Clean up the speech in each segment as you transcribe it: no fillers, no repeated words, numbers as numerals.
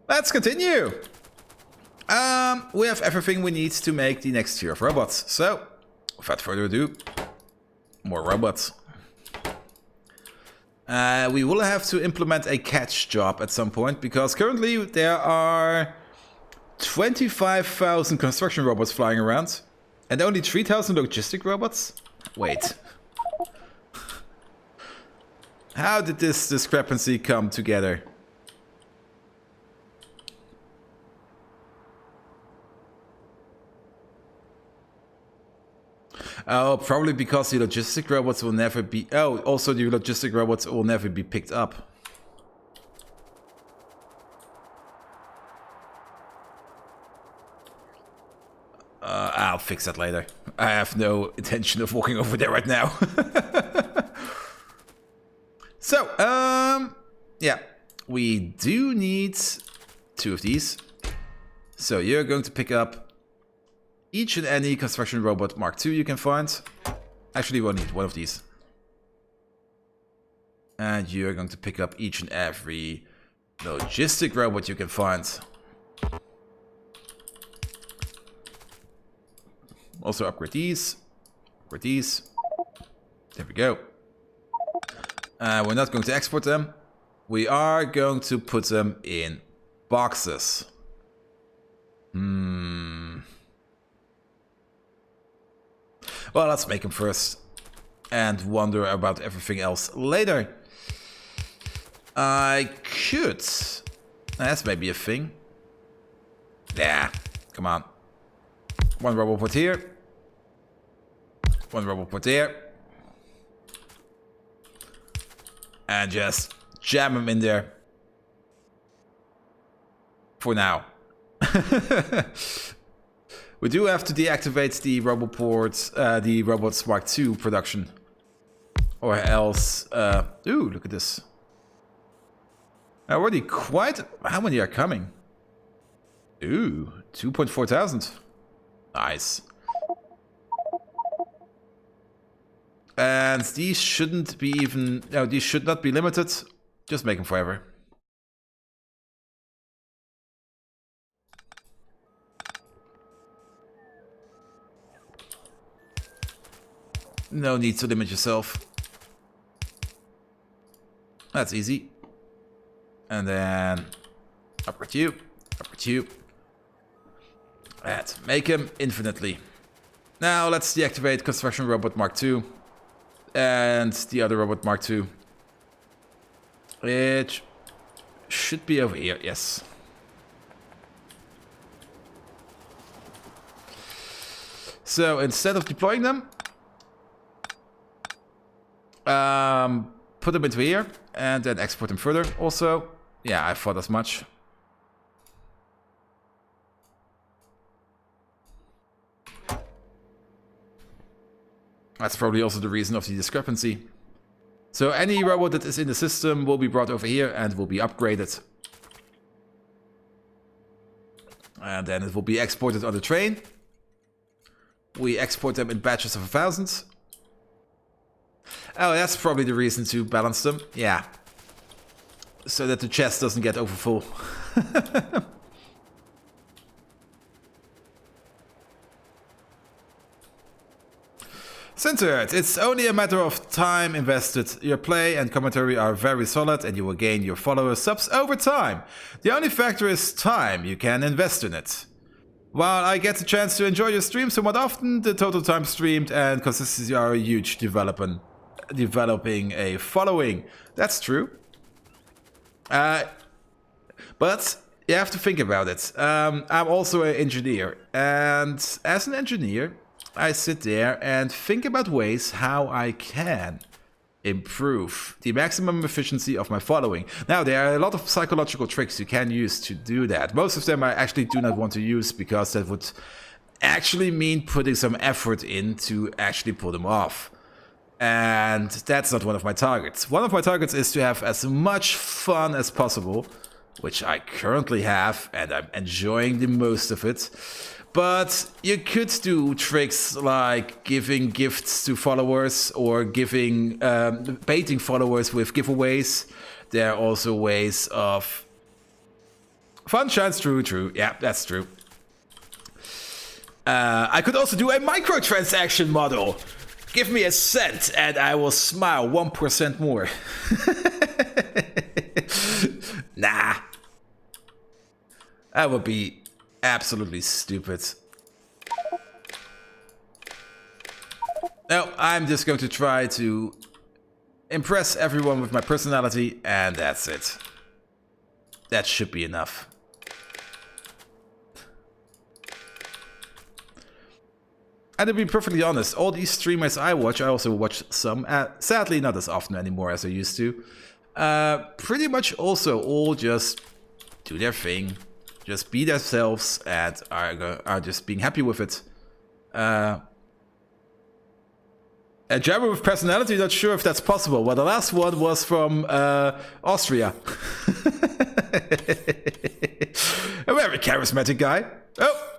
Let's continue. We have everything we need to make the next tier of robots. So, without further ado, more robots. We will have to implement a catch job at some point, because currently there are 25,000 construction robots flying around and only 3,000 logistic robots? Wait. How did this discrepancy come together? Oh, probably because the logistic robots will never be... Oh, also the logistic robots will never be picked up. I'll fix that later. I have no intention of walking over there right now. So, yeah. We do need 2 of these. So you're going to pick up each and any construction robot Mark II you can find. Actually, we'll need 1 of these. And you're going to pick up each and every logistic robot you can find. Also upgrade these. Upgrade these. There we go. We're not going to export them. We are going to put them in boxes. Well, let's make them first and wonder about everything else later. I could... That's maybe a thing. Yeah, come on. 1 roboport here. 1 roboport there. And just jam them in there. For now. We do have to deactivate the Roboport, the Robots Mark II production. Or else... ooh, look at this. Already quite... How many are coming? Ooh, 2.4 thousand. Nice. And these shouldn't be even... No, these should not be limited. Just make them forever. No need to limit yourself. That's easy. And then upgrade you, upgrade you. And make him infinitely. Now let's deactivate Construction Robot Mark II. And the other Robot Mark II. It should be over here, yes. So instead of deploying them, put them into here and then export them further. Also, yeah, I thought as much. That's probably also the reason of the discrepancy. So any robot that is in the system will be brought over here and will be upgraded. And then it will be exported on the train. We export them in batches of 1,000. Oh, that's probably the reason to balance them. Yeah. So that the chest doesn't get overfull. Centered. It's only a matter of time invested. Your play and commentary are very solid and you will gain your followers subs over time. The only factor is time you can invest in it. While I get the chance to enjoy your stream somewhat often, the total time streamed and consistency are a huge developing a following. That's true. But you have to think about it. I'm also an engineer, and as an engineer, I sit there and think about ways how I can improve the maximum efficiency of my following. Now, there are a lot of psychological tricks you can use to do that. Most of them I actually do not want to use because that would actually mean putting some effort in to actually pull them off. And that's not one of my targets. One of my targets is to have as much fun as possible, which I currently have, and I'm enjoying the most of it. But you could do tricks like giving gifts to followers or giving baiting followers with giveaways. There are also ways of Fun shines, true. Yeah, that's true. I could also do a microtransaction model. Give me a cent and I will smile 1% more. Nah. That would be absolutely stupid. No, I'm just going to try to impress everyone with my personality, and that's it. That should be enough. And to be perfectly honest, all these streamers I watch, I also watch some, sadly not as often anymore as I used to. Pretty much also all just do their thing, just be themselves, and are just being happy with it. A German with personality, not sure if that's possible. Well, the last one was from Austria. A very charismatic guy. Oh!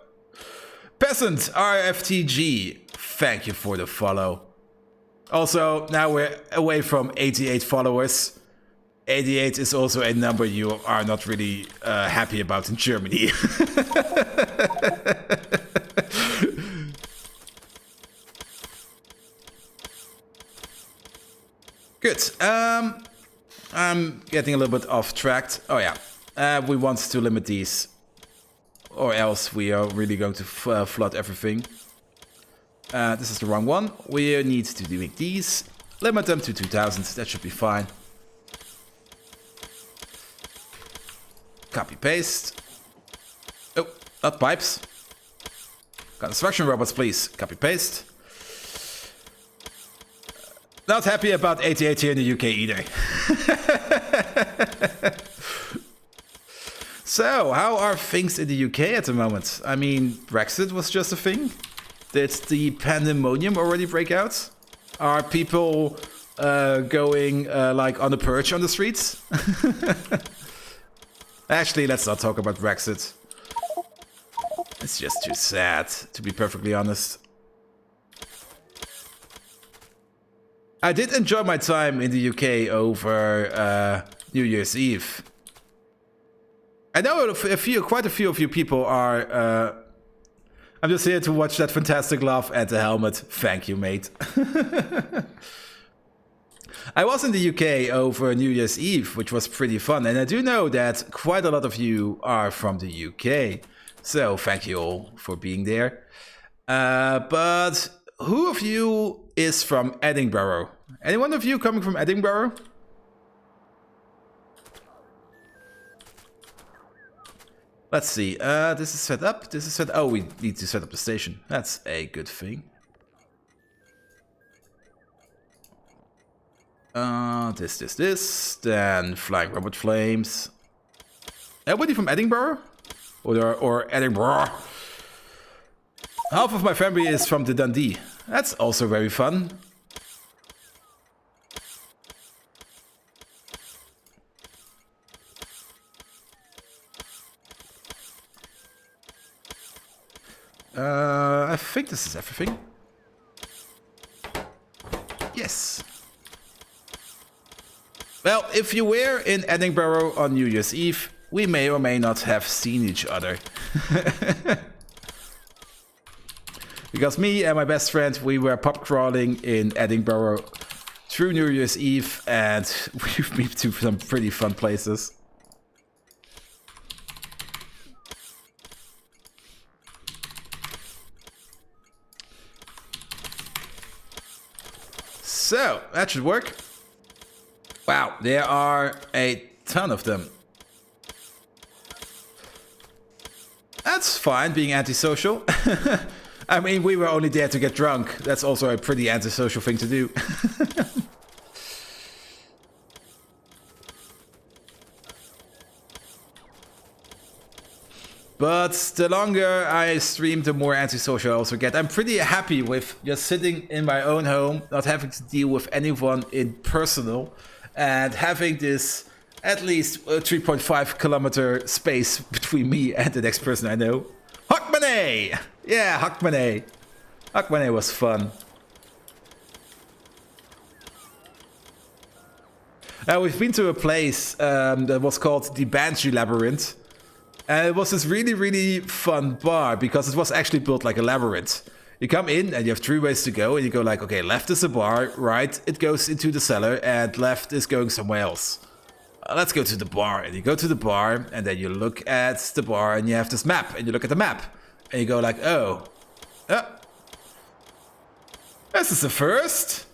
Peasant RFTG, thank you for the follow. Also, now we're away from 88 followers. 88 is also a number you are not really happy about in Germany. Good. I'm getting a little bit off track. Oh yeah, we want to limit these. Or else we are really going to flood everything. This is the wrong one. We need to do these. Limit them to 2000. That should be fine. Copy paste. Oh, not pipes. Construction robots, please. Copy paste. Not happy about 88 here in the UK either. So, how are things in the UK at the moment? I mean, Brexit was just a thing. Did the pandemonium already break out? Are people going like on the purge on the streets? Actually, let's not talk about Brexit. It's just too sad, to be perfectly honest. I did enjoy my time in the UK over New Year's Eve. I know quite a few of you people are... I'm just here to watch that fantastic laugh at the helmet. Thank you, mate. I was in the UK over New Year's Eve, which was pretty fun. And I do know that quite a lot of you are from the UK. So thank you all for being there. But who of you is from Edinburgh? Any one of you coming from Edinburgh? Let's see, this is set up, this is set... Oh, we need to set up the station. That's a good thing. This, then flying robot flames. Everybody from Edinburgh? Or Edinburgh? Half of my family is from the Dundee. That's also very fun. I think this is everything. Yes. Well, if you were in Edinburgh on New Year's Eve, we may or may not have seen each other. Because me and my best friend, we were pub crawling in Edinburgh through New Year's Eve, and we've been to some pretty fun places. So, that should work. Wow, there are a ton of them. That's fine, being antisocial. I mean, we were only there to get drunk. That's also a pretty antisocial thing to do. But the longer I stream, the more antisocial I also get. I'm pretty happy with just sitting in my own home, not having to deal with anyone in personal, and having this at least 3.5 kilometer space between me and the next person I know. Hakmane! Yeah, Hakmane. Hakmane was fun. We've been to a place that was called the Banshee Labyrinth. And it was this really, really fun bar because it was actually built like a labyrinth. You come in and you have 3 ways to go, and you go like, okay, left is a bar, right, it goes into the cellar, and left is going somewhere else. Let's go to the bar. And you go to the bar, and then you look at the bar, and you have this map, and you look at the map, and you go like, oh, this is a first.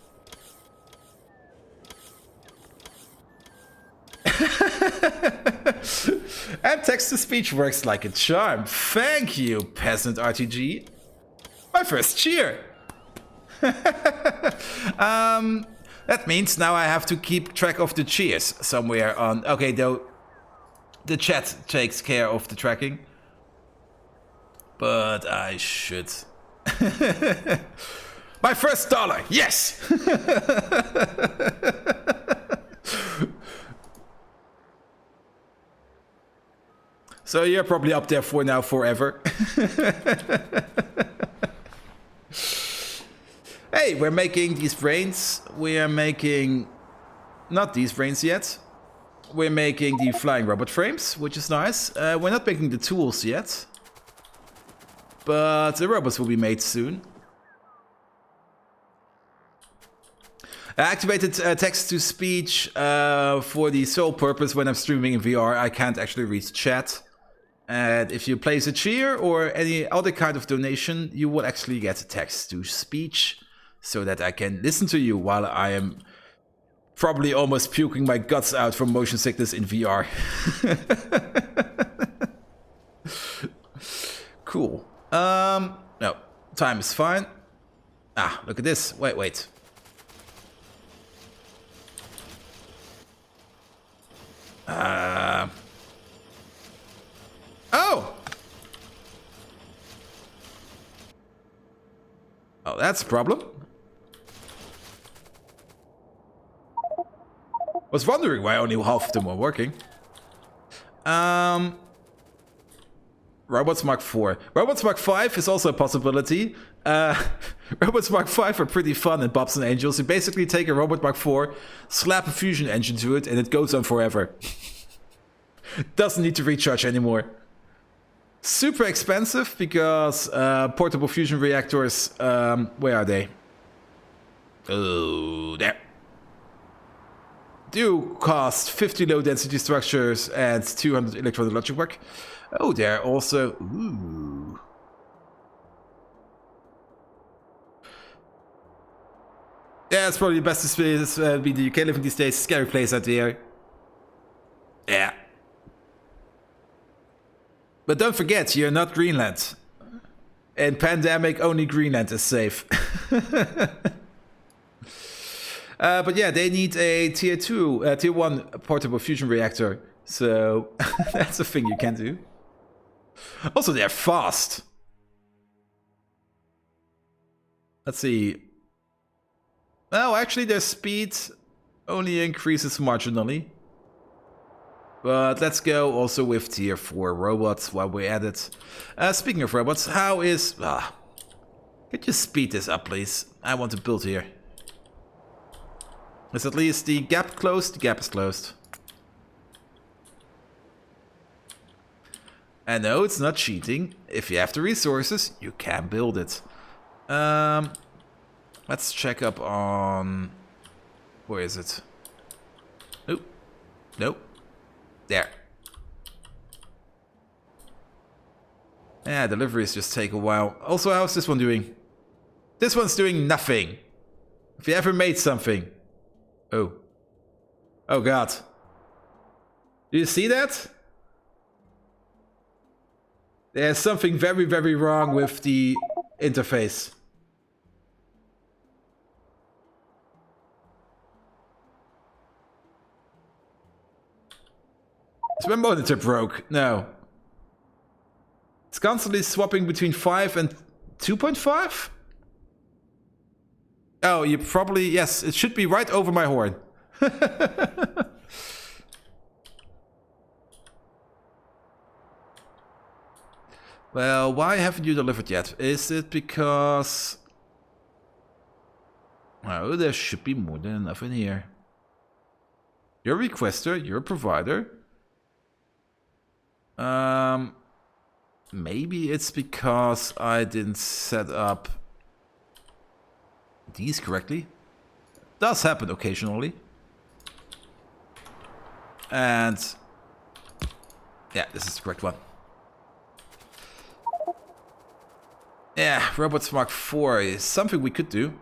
And text-to-speech works like a charm. Thank you, Peasant RTG. My first cheer. That means now I have to keep track of the cheers somewhere on... Okay, though, the chat takes care of the tracking. But I should... My first dollar, yes! So you're probably up there for now forever. Hey, we're making these brains. We are making... Not these brains yet. We're making the flying robot frames, which is nice. We're not making the tools yet. But the robots will be made soon. I activated text-to-speech for the sole purpose when I'm streaming in VR. I can't actually read chat. And if you place a cheer or any other kind of donation, you will actually get text-to-speech so that I can listen to you while I am probably almost puking my guts out from motion sickness in VR. Cool. No, time is fine. Ah, look at this. Wait. Oh! Oh, that's a problem. Was wondering why only half of them were working. Robots Mark IV. Robots Mark V is also a possibility. Robots Mark V are pretty fun in Bobs and Angels. You basically take a Robot Mark IV, slap a fusion engine to it, and it goes on forever. Doesn't need to recharge anymore. Super expensive because portable fusion reactors, where are they? Oh, there. Do cost 50 low density structures and 200 electronic logic work. Oh, they're also... Ooh. Yeah, it's probably the best to be the UK living these days. Scary place out there. Yeah. But don't forget, you're not Greenland. In pandemic, only Greenland is safe. But yeah, they need a tier 1 portable fusion reactor. So that's a thing you can do. Also, they're fast. Let's see. Oh, actually, their speed only increases marginally. But let's go also with tier 4 robots while we're at it. Speaking of robots, how is... could you speed this up, please? I want to build here. Is at least the gap closed? The gap is closed. And no, it's not cheating. If you have the resources, you can build it. Let's check up on... Where is it? Nope. Nope. There. Yeah, deliveries just take a while. Also, how's this one doing? This one's doing nothing. Have you ever made something? Oh. Oh god. Do you see that? There's something very, very wrong with the interface. Is my monitor broke? No. It's constantly swapping between 5 and 2.5? Oh, you probably... Yes, it should be right over my horn. Well, why haven't you delivered yet? Is it because... Oh, there should be more than enough in here. You're a requester, you're a provider. Maybe it's because I didn't set up these correctly. Does happen occasionally. And yeah, this is the correct one. Yeah, Robots Mark IV is something we could do.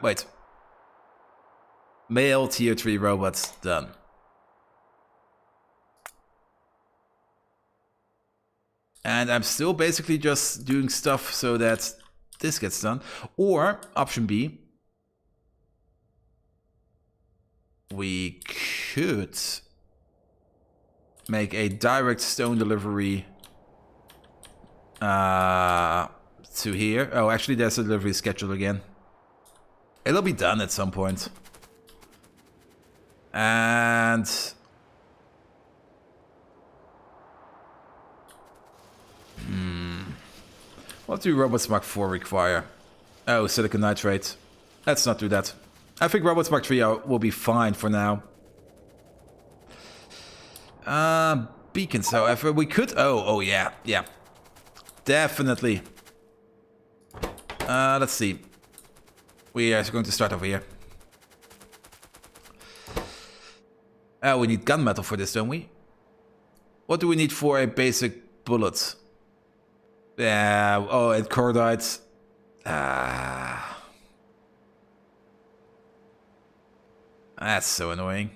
Wait. Male tier 3 robots, done. And I'm still basically just doing stuff so that this gets done. Or, option B, we could make a direct stone delivery to here. Oh, actually there's a delivery schedule again. It'll be done at some point. And what do Robots Mark IV require? Oh, silicon nitrate. Let's not do that. I think Robots Mark III will be fine for now. Beacons, however, we could... Oh, yeah. Definitely. Let's see. We are going to start over here. Oh, we need gunmetal for this, don't we? What do we need for a basic bullet? Yeah, oh, and cordite. That's so annoying.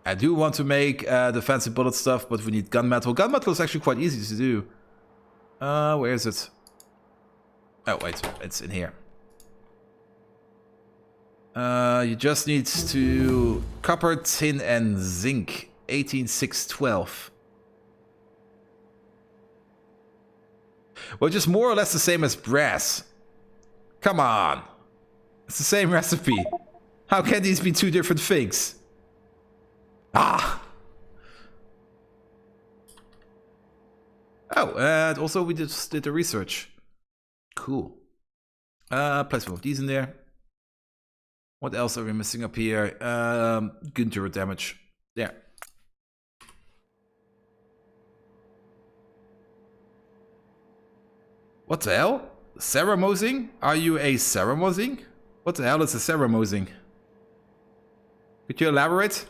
I do want to make the fancy bullet stuff, but we need gunmetal. Gunmetal is actually quite easy to do. Where is it? Oh, wait, it's in here. You just need to copper, tin, and zinc. 18612. Which is more or less the same as brass. Come on. It's the same recipe. How can these be two different things? Ah! Oh, and also we just did the research. Cool. Place some of these in there. What else are we missing up here? Good turret damage. There. What the hell? Ceramosing? Are you a ceramosing? What the hell is a ceramosing? Could you elaborate?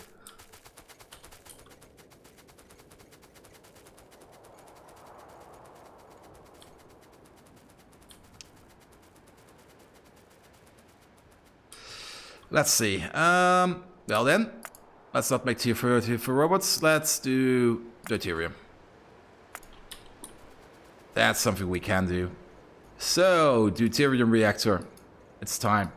Let's see. Well then, let's not make tier 30 for robots. Let's do deuterium. That's something we can do. So, deuterium reactor. It's time.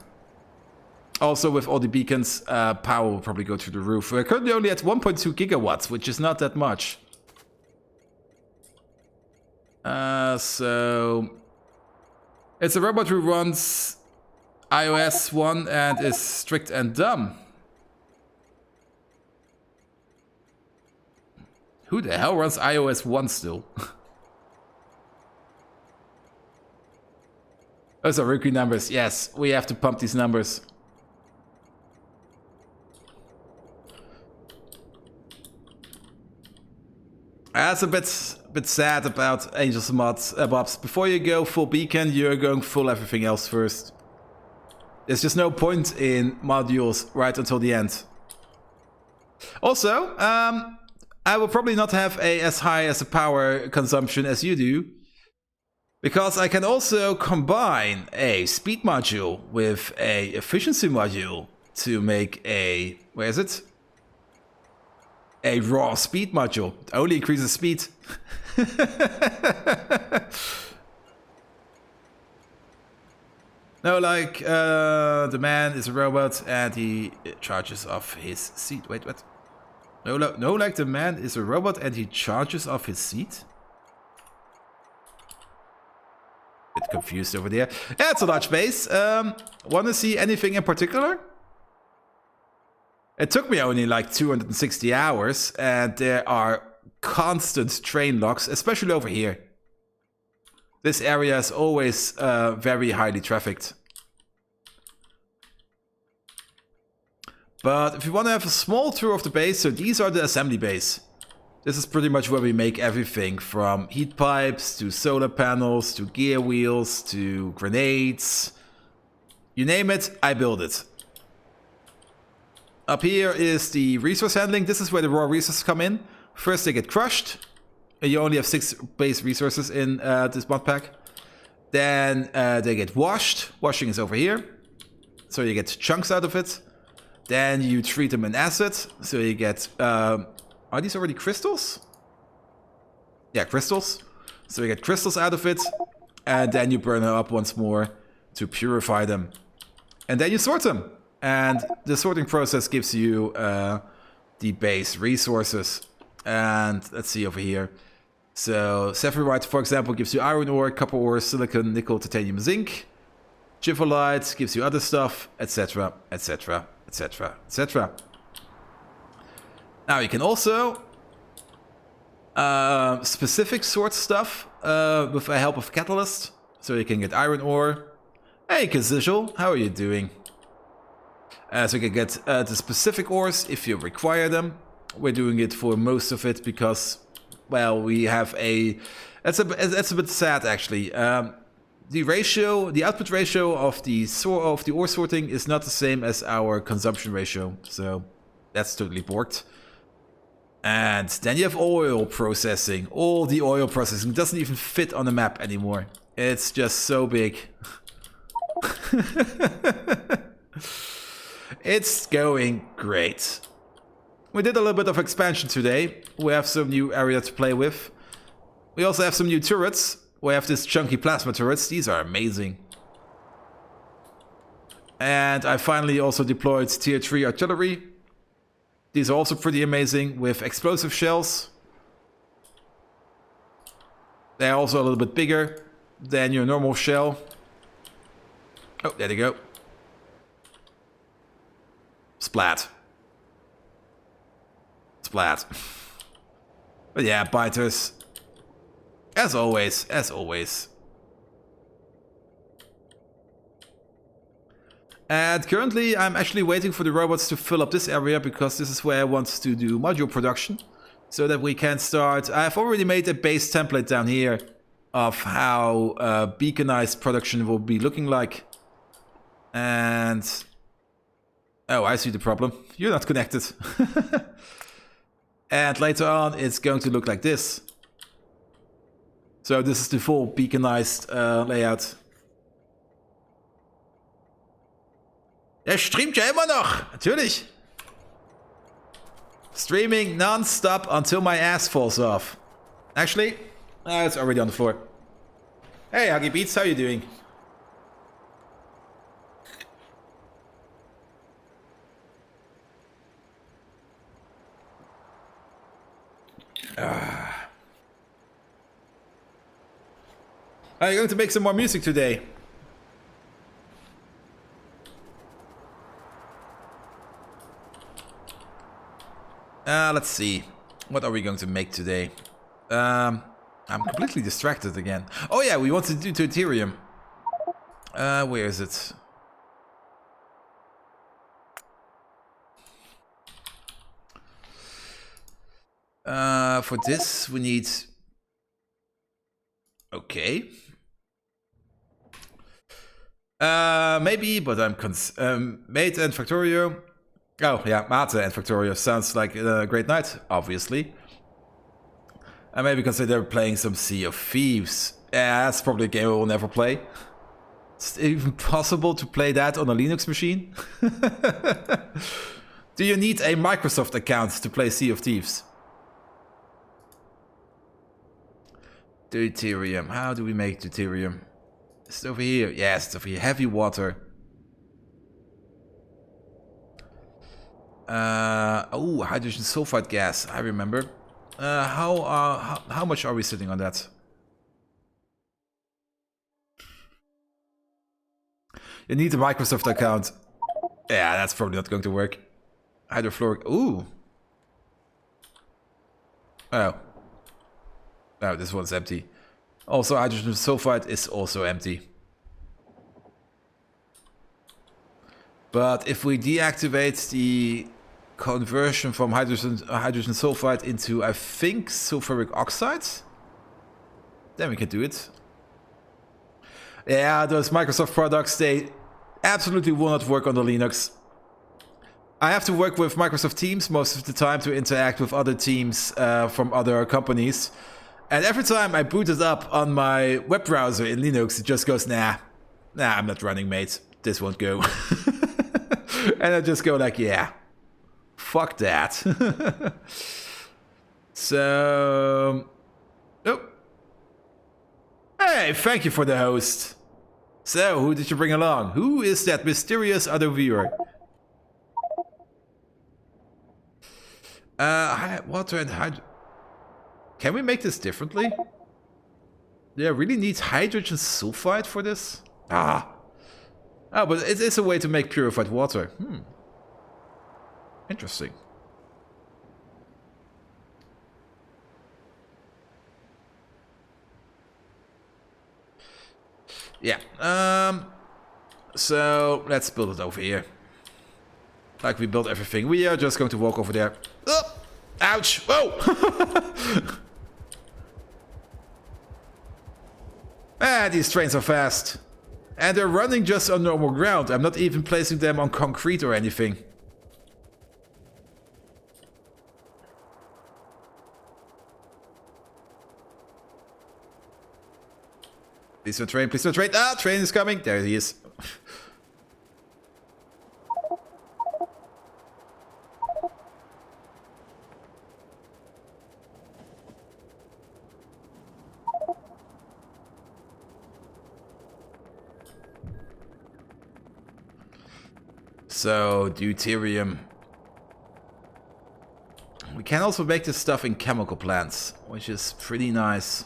Also, with all the beacons, power will probably go through the roof. We're currently only at 1.2 gigawatts, which is not that much. So... It's a robot who runs iOS 1 and is strict and dumb. Who the hell runs iOS 1 still? Those are rookie numbers. Yes, we have to pump these numbers. That's a bit sad about Angels Mobs. Before you go full beacon, you're going full everything else first. There's just no point in modules right until the end. Also, I will probably not have as high as a power consumption as you do, because I can also combine a speed module with a efficiency module to make a, where is it? A raw speed module. It only increases speed. No, like, the man is a robot and he charges off his seat. Wait, what? No, like the man is a robot and he charges off his seat? Bit confused over there. Yeah, it's a large base. Want to see anything in particular? It took me only like 260 hours, and there are constant train locks, especially over here. This area is always very highly trafficked. But if you want to have a small tour of the base, so these are the assembly bays. This is pretty much where we make everything from heat pipes to solar panels to gear wheels to grenades. You name it, I build it. Up here is the resource handling. This is where the raw resources come in. First they get crushed. You only have 6 base resources in this mod pack. Then they get washed. Washing is over here. So you get chunks out of it. Then you treat them in acid. So you get... are these already crystals? Yeah, crystals. So you get crystals out of it. And then you burn them up once more to purify them. And then you sort them. And the sorting process gives you the base resources. And let's see over here. So Sephiroth, for example, gives you iron ore, copper ore, silicon, nickel, titanium, zinc. Jivolite gives you other stuff, etc., etc., etc., etc. Now you can also specific sort stuff with the help of catalyst. So you can get iron ore. Hey Kazizhal, how are you doing? So you can get the specific ores if you require them. We're doing it for most of it because, well, we have a... That's a bit sad actually. The output ratio of the ore sorting is not the same as our consumption ratio. So that's totally borked. And then you have oil processing. All the oil processing doesn't even fit on the map anymore. It's just so big. It's going great. We did a little bit of expansion today. We have some new area to play with. We also have some new turrets. We have this chunky plasma turrets. These are amazing. And I finally also deployed tier 3 artillery. These are also pretty amazing with explosive shells. They're also a little bit bigger than your normal shell. Oh, there they go. Splat. Splat. But yeah, biters. As always, as always. And currently I'm actually waiting for the robots to fill up this area because this is where I want to do module production. So that we can start... I've already made a base template down here of how beaconized production will be looking like. And... oh, I see the problem. You're not connected. And later on it's going to look like this. So this is the full beaconized layout. Er streamt ja immer noch, natürlich. Streaming non-stop until my ass falls off. Actually, it's already on the floor. Hey, Huggy Beats, how you doing? Are you going to make some more music today? Let's see. What are we going to make today? I'm completely distracted again. Oh yeah, we want to do deuterium. Where is it? For this we need... okay. Maybe, but I'm Mate and Factorio. Oh yeah, Mate and Factorio sounds like a great night, obviously. I maybe consider playing some Sea of Thieves. Yeah, that's probably a game I will never play. Is it even possible to play that on a Linux machine? Do you need a Microsoft account to play Sea of Thieves? Deuterium. How do we make deuterium? Is it over here? Yes, it's over here. Heavy water. Oh, hydrogen sulfide gas. I remember. How much are we sitting on that? You need a Microsoft account. Yeah, that's probably not going to work. Hydrofluoric. Ooh. Oh. Oh, this one's empty. Also, hydrogen sulfide is also empty. But if we deactivate the conversion from hydrogen sulfide into, I think, sulfuric oxide, then we can do it. Yeah, those Microsoft products, they absolutely will not work on the Linux. I have to work with Microsoft Teams most of the time to interact with other teams from other companies. And every time I boot it up on my web browser in Linux, it just goes, nah, I'm not running, mate. This won't go. And I just go like, yeah, fuck that. So, oh. Hey, thank you for the host. So, who did you bring along? Who is that mysterious other viewer? Water and hydrogen. Can we make this differently? Do I really need hydrogen sulfide for this? Ah. Oh, but it is a way to make purified water. Interesting. Yeah. So let's build it over here. Like we built everything. We are just going to walk over there. Oh, ouch! Whoa! These trains are fast. And they're running just on normal ground. I'm not even placing them on concrete or anything. Please no train, please no train. Ah, train is coming. There he is. So, deuterium. We can also make this stuff in chemical plants, which is pretty nice.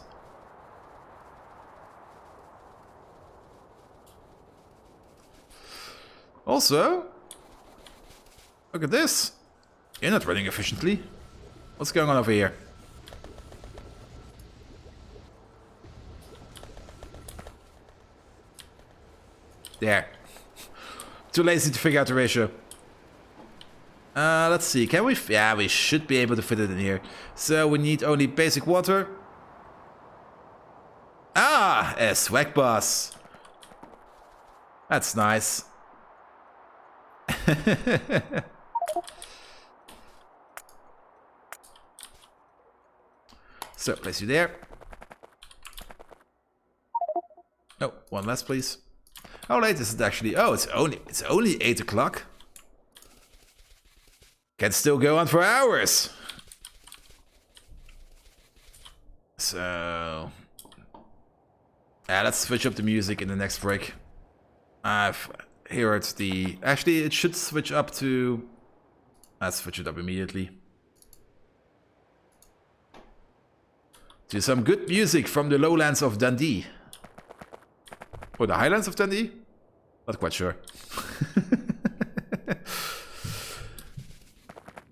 Also, look at this. You're not running efficiently. What's going on over here? There. Too lazy to figure out the ratio. Let's see. Can we? Yeah, we should be able to fit it in here. So we need only basic water. Ah, a swag bus. That's nice. So place you there. Oh, one less, please. How late is it actually? Oh, it's only 8 o'clock. Can still go on for hours. So, yeah, let's switch up the music in the next break. I've heard the. Actually, it should switch up to. Let's switch it up immediately. To some good music from the lowlands of Dundee. Or the highlands of Dundee? Not quite sure.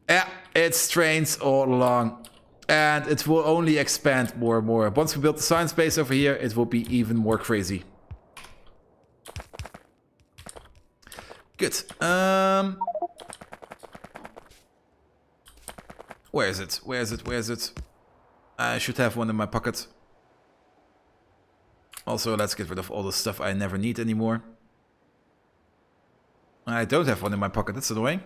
Yeah, it's trains all along. And it will only expand more and more. Once we build the science base over here, it will be even more crazy. Good. Where is it? Where is it? Where is it? I should have one in my pocket. Also, let's get rid of all the stuff I never need anymore. I don't have one in my pocket, that's annoying.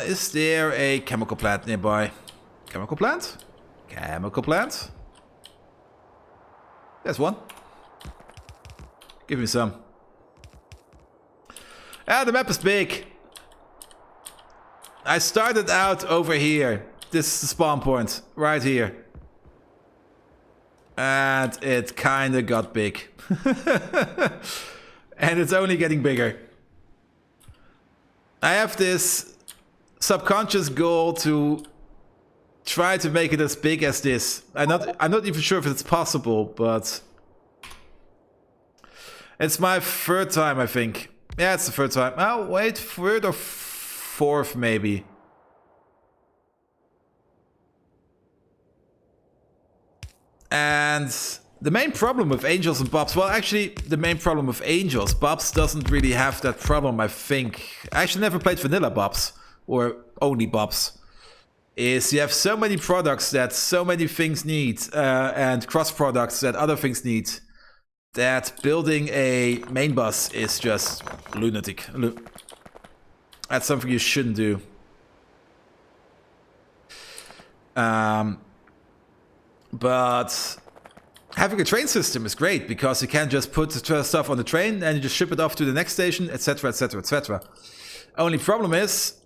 Is there a chemical plant nearby? Chemical plant? Chemical plant? There's one. Give me some. Ah, the map is big. I started out over here. This is the spawn point, right here. And it kinda got big. And it's only getting bigger. I have this subconscious goal to try to make it as big as this. I'm not even sure if it's possible, but it's my third time, I think. Yeah, it's the third time. Oh, wait, third or fourth maybe. And The main problem with Angels and Bobs, well, actually, the main problem with Angels, Bobs doesn't really have that problem, I think. I actually never played vanilla Bobs, or only Bobs. Is you have so many products that so many things need, and cross products that other things need, that building a main bus is just lunatic. That's something you shouldn't do. But having a train system is great because you can just put the stuff on the train and you just ship it off to the next station, etc, etc, etc. Only problem is,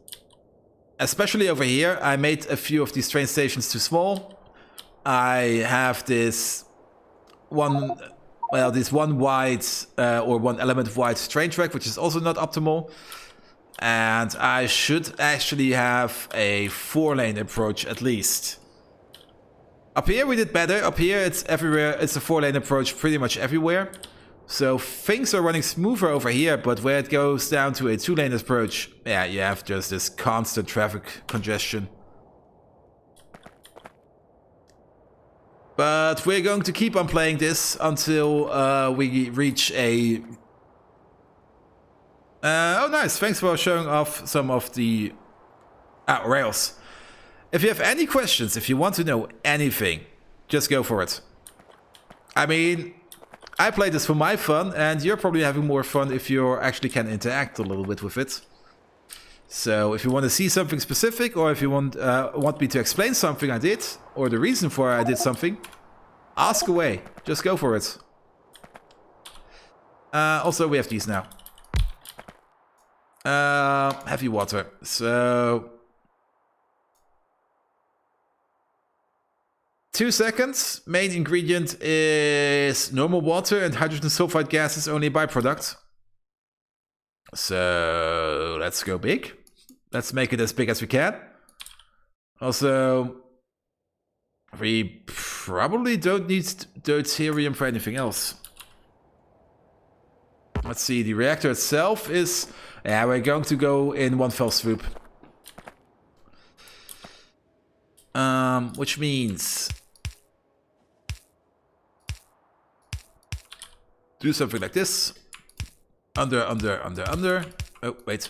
especially over here, I made a few of these train stations too small. I have this one wide or one element of wide train track, which is also not optimal. And I should actually have a 4-lane approach at least. Up here we did better. Up here it's everywhere. It's a 4-lane approach pretty much everywhere. So things are running smoother over here, but where it goes down to a 2-lane approach, yeah, you have just this constant traffic congestion. But we're going to keep on playing this until we reach a... oh nice, thanks for showing off some of the rails. If you have any questions, if you want to know anything, just go for it. I mean, I play this for my fun, and you're probably having more fun if you actually can interact a little bit with it. So if you want to see something specific, or if you want me to explain something I did, or the reason for I did something, ask away. Just go for it. Also, we have these now. Heavy water. So... 2 seconds. Main ingredient is normal water, and hydrogen sulfide gas is only a byproduct. So let's go big. Let's make it as big as we can. Also, we probably don't need deuterium for anything else. Let's see, the reactor itself is... yeah, we're going to go in one fell swoop. Which means... do something like this. Under. Oh, wait.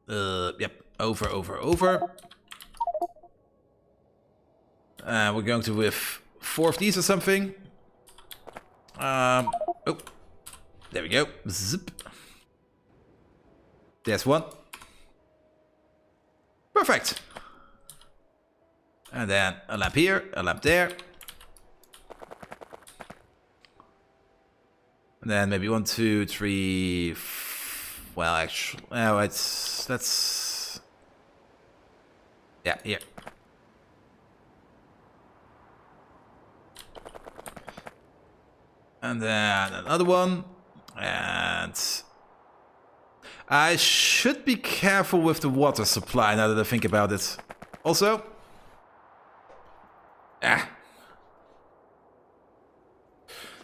Yep. Over. We're going to with 4 of these or something. Oh. There we go. Zip. There's one. Perfect. And then a lamp here, a lamp there. And then maybe 1, 2, 3. Well, actually, no, that's yeah, here. And then another one. And I should be careful with the water supply now that I think about it. Also,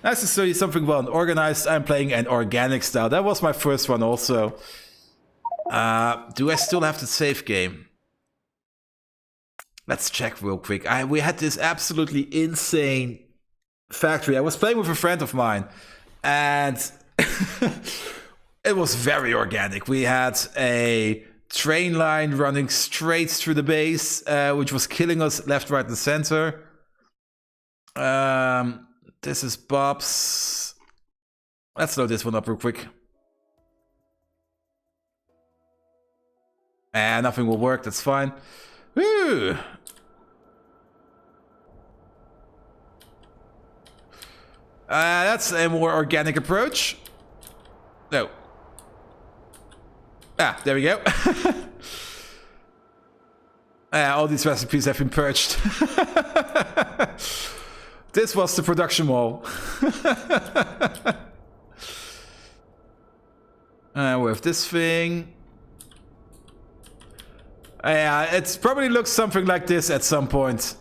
nice to see something well organized. I'm playing an organic style. That was my first one also. Do I still have the save game? Let's check real quick. We had this absolutely insane factory. I was playing with a friend of mine, and it was very organic. We had a train line running straight through the base, which was killing us left, right, and center. This is Bob's. Let's load this one up real quick. Nothing will work, that's fine. Woo! That's a more organic approach. No. There we go. All these recipes have been purged. This was the production wall. With this thing. It probably looks something like this at some point.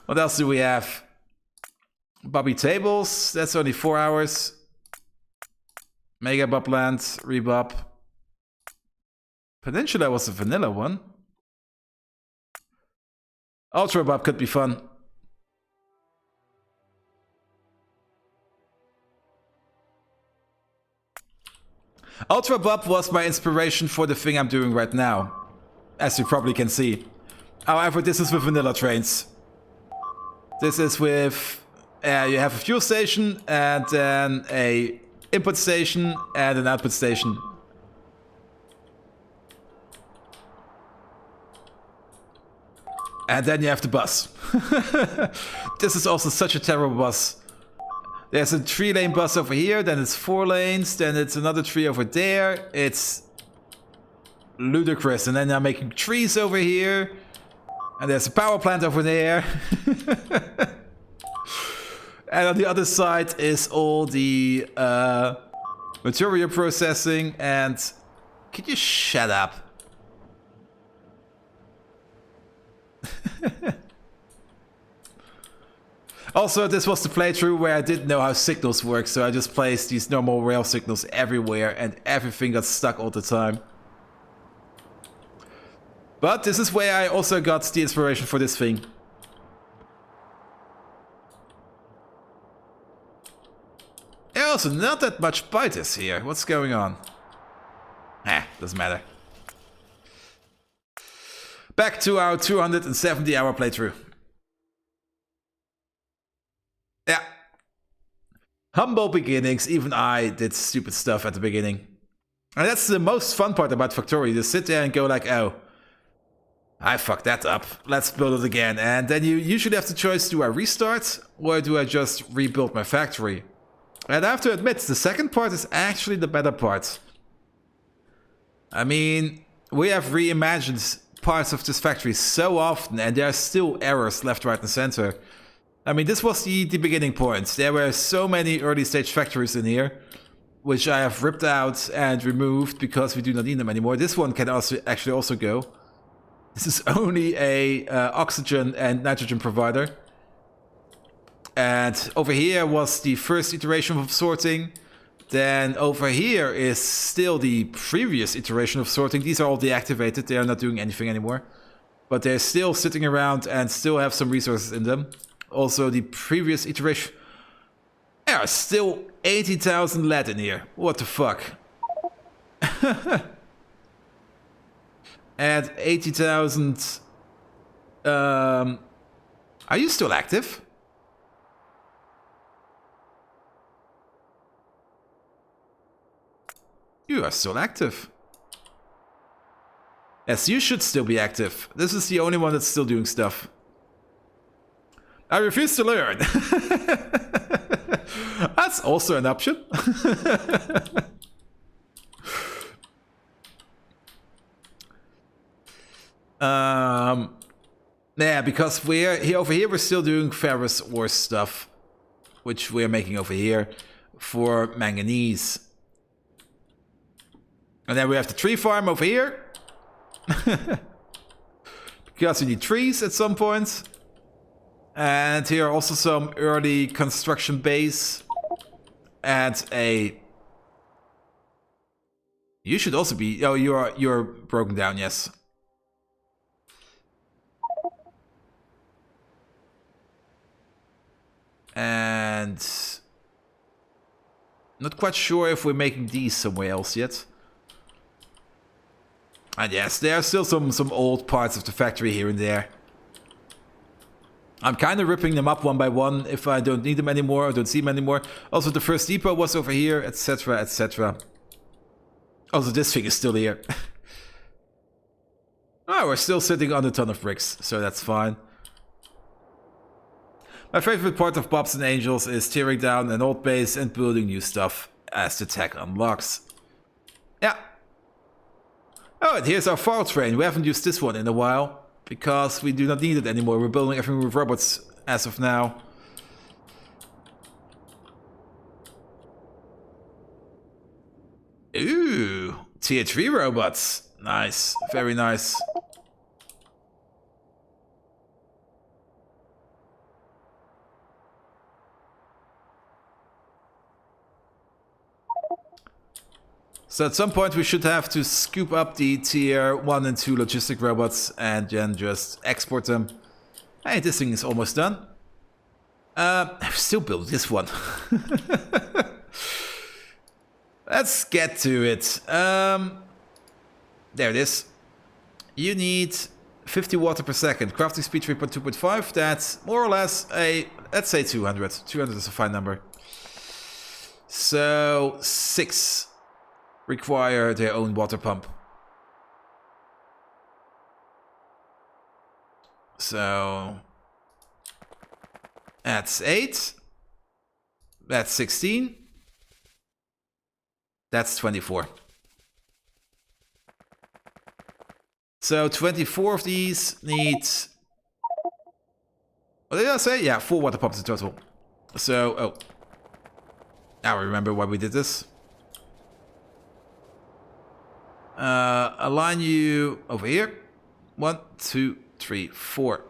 What else do we have? Bobby tables. That's only 4 hours. Mega Bob land. Rebob. Peninsula was a vanilla one. Ultra Bob could be fun. Ultra Bob was my inspiration for the thing I'm doing right now, as you probably can see. However, this is with vanilla trains. This is with, you have a fuel station and then a input station and an output station. And then you have the bus. This is also such a terrible bus. There's a 3-lane bus over here, then it's 4 lanes, then it's another 3 over there. It's ludicrous. And then I'm making trees over here. And there's a power plant over there. And on the other side is all the material processing. And could you shut up? Also, this was the playthrough where I didn't know how signals work, so I just placed these normal rail signals everywhere and everything got stuck all the time. But this is where I also got the inspiration for this thing. There's also not that much biters here. What's going on? Doesn't matter. Back to our 270-hour playthrough. Yeah. Humble beginnings. Even I did stupid stuff at the beginning. And that's the most fun part about Factorio. You sit there and go like, oh, I fucked that up. Let's build it again. And then you usually have the choice, do I restart or do I just rebuild my factory? And I have to admit, the second part is actually the better part. I mean, we have reimagined parts of this factory so often and there are still errors left, right and center. I mean, this was the beginning point. There were so many early stage factories in here, which I have ripped out and removed because we do not need them anymore. This one can actually also go. This is only a oxygen and nitrogen provider. And over here was the first iteration of sorting. Then over here is still the previous iteration of sorting. These are all deactivated. They are not doing anything anymore. But they're still sitting around and still have some resources in them. Also, the previous iteration... There are still 80,000 lead in here. What the fuck? And 80,000... Are you still active? You are still active. Yes, you should still be active. This is the only one that's still doing stuff. I refuse to learn. That's also an option. Yeah, because over here we're still doing ferrous ore stuff, which we're making over here for manganese. And then we have the tree farm over here. Because we need trees at some point. And here are also some early construction base. And a... You should also be... Oh, you're broken down, yes. And... Not quite sure if we're making these somewhere else yet. And yes, there are still some old parts of the factory here and there. I'm kind of ripping them up one by one if I don't need them anymore or don't see them anymore. Also, the first depot was over here, etc, etc. Also, this thing is still here. Oh, we're still sitting on a ton of bricks, so that's fine. My favorite part of Bobs and Angels is tearing down an old base and building new stuff as the tech unlocks. Yeah. Oh, and here's our fall train. We haven't used this one in a while because we do not need it anymore. We're building everything with robots as of now. Ooh, tier 3 robots. Nice, very nice. So at some point we should have to scoop up the tier 1 and 2 logistic robots and then just export them. Hey, this thing is almost done. I've still built this one. Let's get to it. There it is. You need 50 water per second. Crafting speed 3.2.5. That's more or less a, let's say 200. 200 is a fine number. So 6 require their own water pump. So that's 8. That's 16. That's 24. So 24 of these need... What did I say? Yeah, 4 water pumps in total. So, oh. Now I remember why we did this. Align you over here. 1, 2, 3, 4.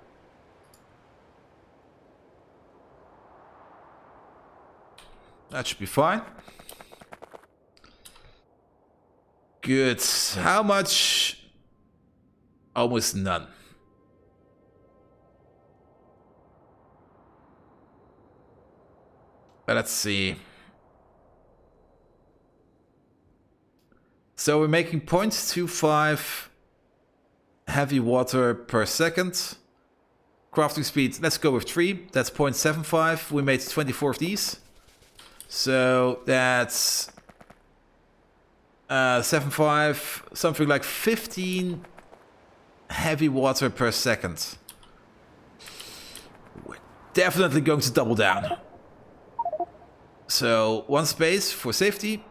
That should be fine. Good. How much? Almost none. But let's see. So we're making 0.25 heavy water per second. Crafting speed, let's go with 3. That's 0.75. We made 24 of these. So that's 75, something like 15 heavy water per second. We're definitely going to double down. So 1 space for safety.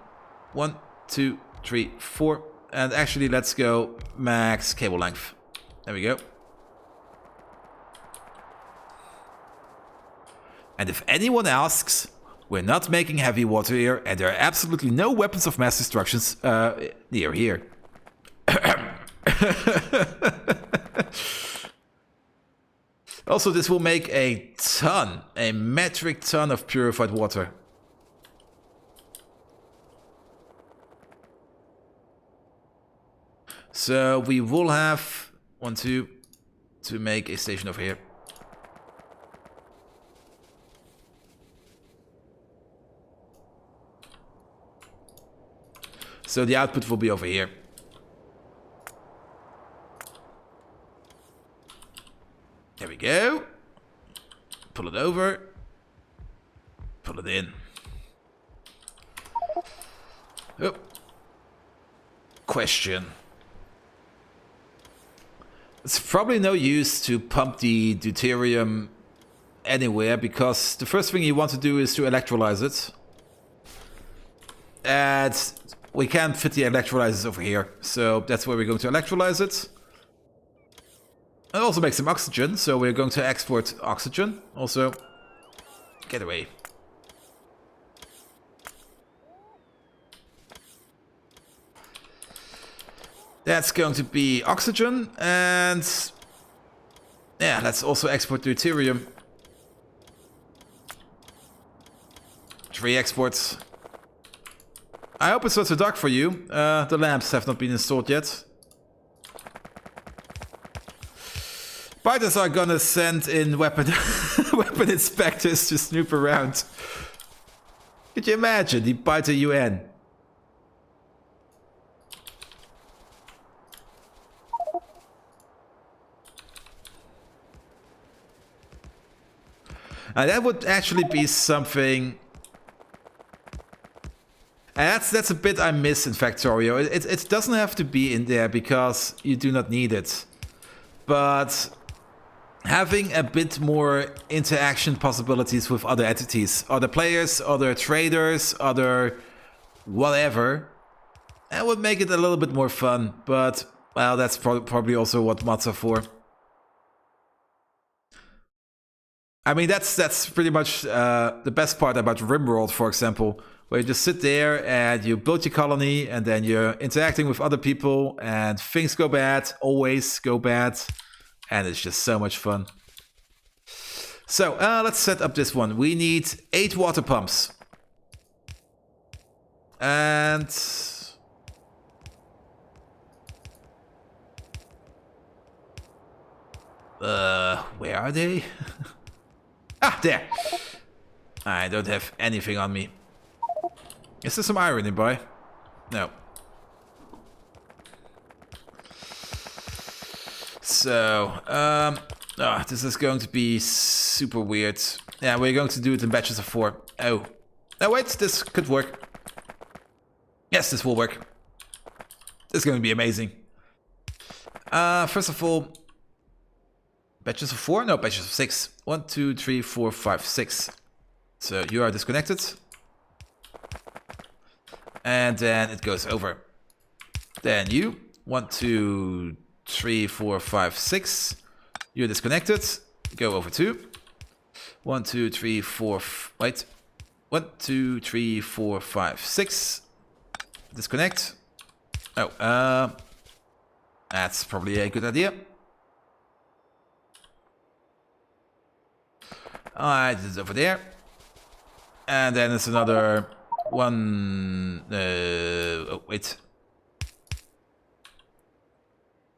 1, 2, 3, 4. And actually, let's go max cable length. There we go. And if anyone asks, we're not making heavy water here, and there are absolutely no weapons of mass destruction near here. Also, this will make a ton, a metric ton of purified water. So we will have 1, 2 to make a station over here. So the output will be over here. There we go. Pull it over. Pull it in. Oh. Question. It's probably no use to pump the deuterium anywhere, because the first thing you want to do is to electrolyze it. And we can't fit the electrolyzers over here, so that's where we're going to electrolyze it. It also makes some oxygen, so we're going to export oxygen. Also, get away. That's going to be oxygen, and yeah, let's also export deuterium. 3 exports. I hope it's not so dark for you. The lamps have not been installed yet. Biters are gonna send in weapon inspectors to snoop around. Could you imagine the Biter UN? That would actually be something. And that's a bit I miss in Factorio. It doesn't have to be in there because you do not need it. But having a bit more interaction possibilities with other entities, other players, other traders, other whatever, that would make it a little bit more fun. But, well, that's probably also what mods are for. I mean, that's pretty much the best part about RimWorld, for example, where you just sit there and you build your colony and then you're interacting with other people and things go bad, always go bad, and it's just so much fun. So let's set up this one. We need 8 water pumps. And Where are they? Ah, there. I don't have anything on me. Is there some iron nearby? No. So, this is going to be super weird. Yeah, we're going to do it in batches of 4. Oh. Oh, wait, this could work. Yes, this will work. This is going to be amazing. First of all, batches of 4? No, batches of 6. 1, 2, 3, 4, 5, 6. So you are disconnected. And then it goes over. Then you. 1, 2, 3, 4, 5, 6. You're disconnected. Go over 2. 1, 2, 3, 4. Wait. 1, 2, 3, 4, 5, 6. Disconnect. Oh, that's probably a good idea. Alright, it's over there. And then it's another one. Oh, wait.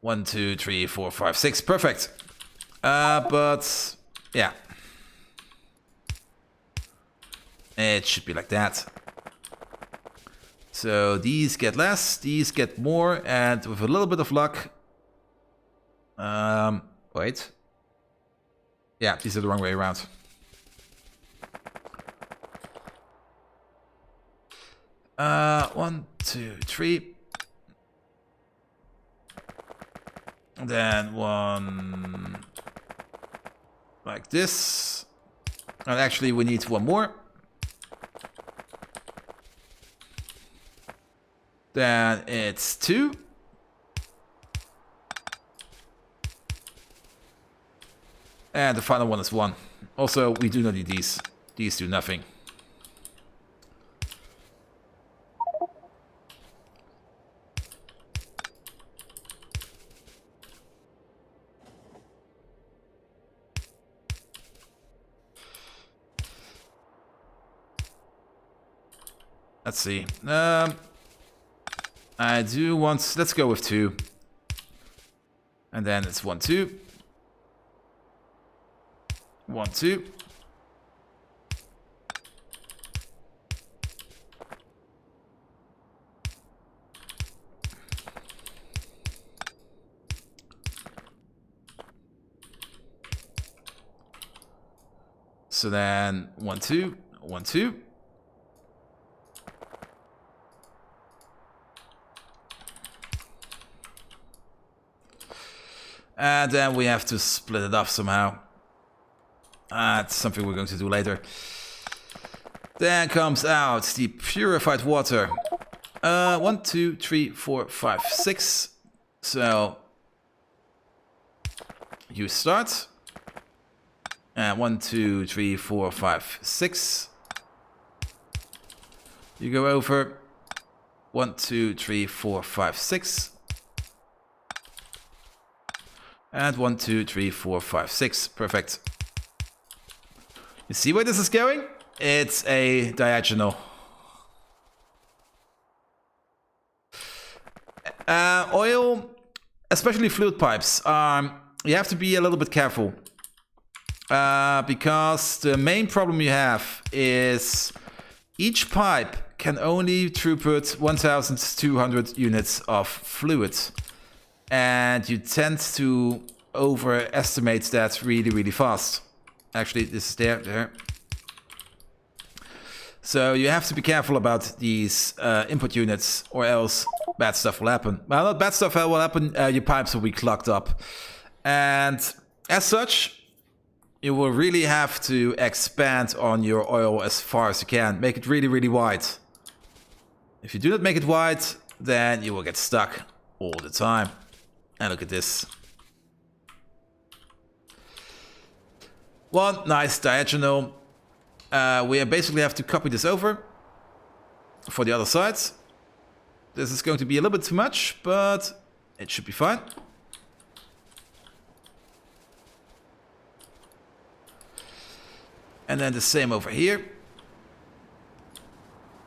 1, 2, 3, 4, 5, 6. Perfect. But yeah. It should be like that. So these get less, these get more, and with a little bit of luck. Wait. Yeah, these are the wrong way around. One, 2, 3. Then one like this. And actually we need one more. Then it's 2. And the final one is 1. Also, we do not need these. These do nothing. Let's see. I do want... Let's go with 2. And then it's 1, 2. 1, 2. So then 1, 2. 1, 2. And then we have to split it off somehow. That's something we're going to do later. Then comes out the purified water. 1, 2, 3, 4, 5, 6. So you start. And 1, 2, 3, 4, 5, 6. You go over. 1, 2, 3, 4, 5, 6. And 1, 2, 3, 4, 5, 6. Perfect. You see where this is going? It's a diagonal. Oil, especially fluid pipes, you have to be a little bit careful. Because the main problem you have is each pipe can only throughput 1,200 units of fluid. And you tend to overestimate that really, really fast. Actually, this is there. So you have to be careful about these input units, or else bad stuff will happen. Well, not bad stuff will happen, your pipes will be clogged up. And as such, you will really have to expand on your oil as far as you can. Make it really, really wide. If you do not make it wide, then you will get stuck all the time. And look at this. One nice diagonal. We basically have to copy this over for the other side. This is going to be a little bit too much, but it should be fine. And then the same over here.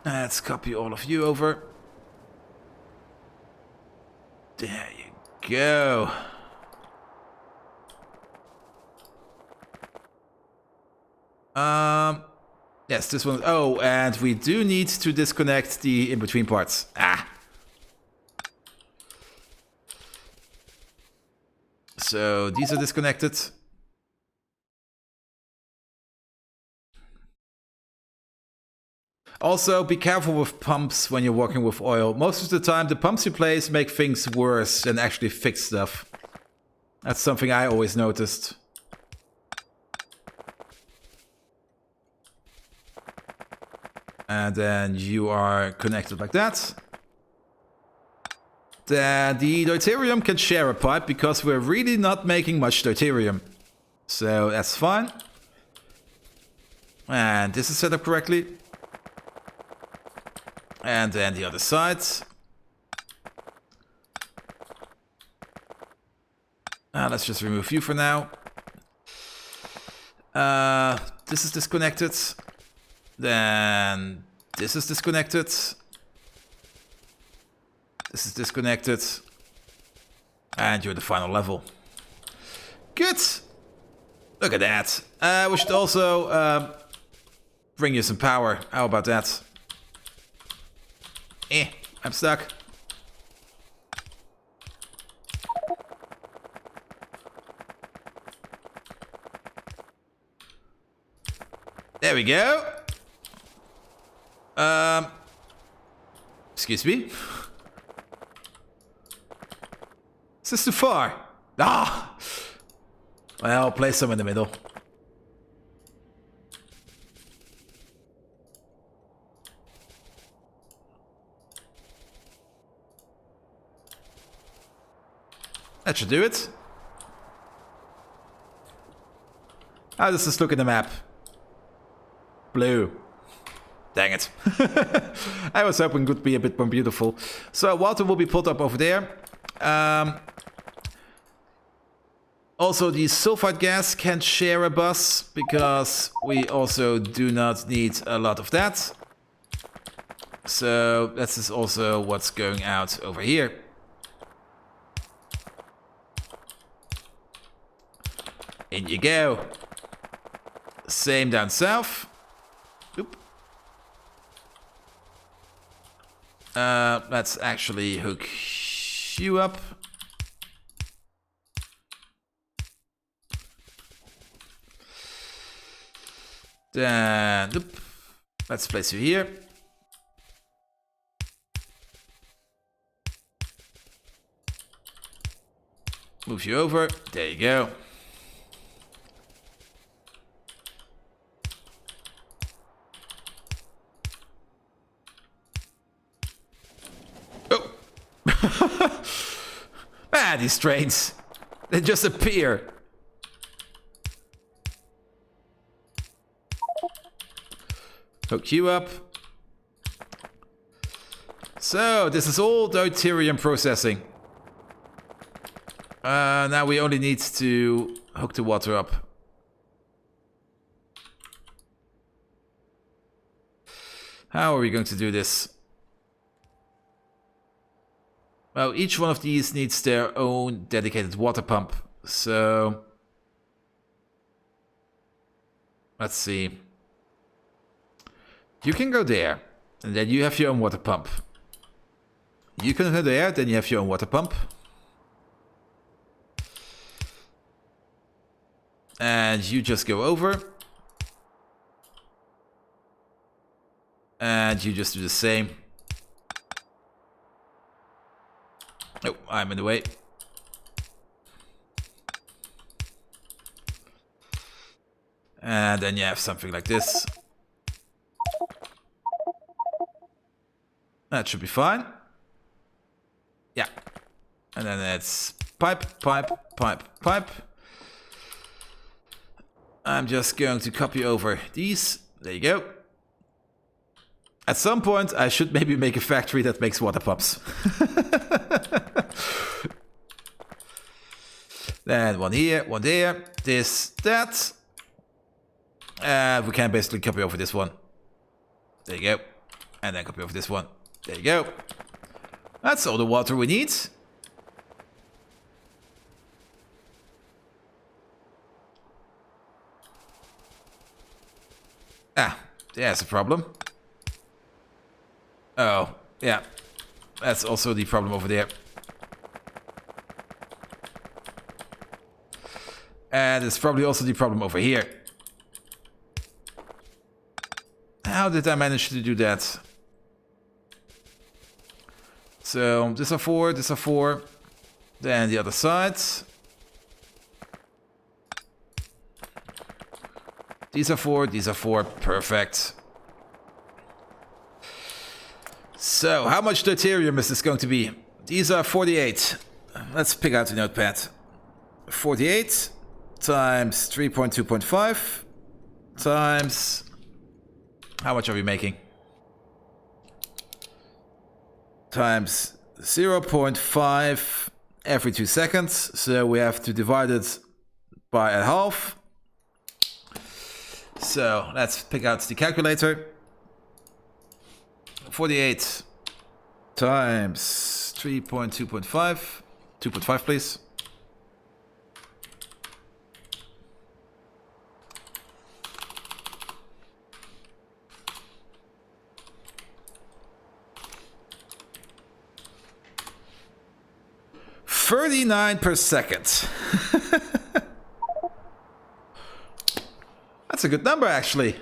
Let's copy all of you over. There you go. Yes, this one. Oh, and we do need to disconnect the in-between parts. Ah. So these are disconnected. Also, be careful with pumps when you're working with oil. Most of the time, the pumps you place make things worse than actually fix stuff. That's something I always noticed. And then you are connected like that. Then the deuterium can share a pipe because we're really not making much deuterium. So that's fine. And this is set up correctly. And then the other side. Let's just remove you for now. This is disconnected. Then this is disconnected. This is disconnected. And you're the final level. Good. Look at that. We should also bring you some power. How about that? I'm stuck. There we go. Excuse me. Is this too far? Ah! Well, I'll place some in the middle. That should do it. How does this look in the map? Blue. Dang it. I was hoping it would be a bit more beautiful. So water will be pulled up over there. Also, the sulfide gas can share a bus because we also do not need a lot of that. So this is also what's going out over here. In you go. Same down south. Oop. Let's actually hook you up. Then, oop. Let's place you here. Move you over. There you go. Ah, these trains. They just appear. Hook you up. So, this is all deuterium processing. Now we only need to hook the water up. How are we going to do this? Well, each one of these needs their own dedicated water pump. So, let's see. You can go there, and then you have your own water pump. You can go there, then you have your own water pump. And you just go over. And you just do the same. Oh, I'm in the way. And then you have something like this. That should be fine. Yeah. And then it's pipe, pipe, pipe, pipe. I'm just going to copy over these. There you go. At some point, I should maybe make a factory that makes water pumps. Then one here, one there, this, that. We can basically copy over this one. There you go. And then copy over this one. There you go. That's all the water we need. Ah, there's a problem. Oh, yeah. That's also the problem over there. And it's probably also the problem over here. How did I manage to do that? So, these are 4, these are 4. Then the other side. These are 4, these are 4. Perfect. So, how much deuterium is this going to be? These are 48. Let's pick out the notepad. 48 times 3.2.5 times... How much are we making? Times 0.5 every 2 seconds. So we have to divide it by a half. So let's pick out the calculator. 48 times 3.2.5. 2.5, please. $39 per second. That's a good number, actually.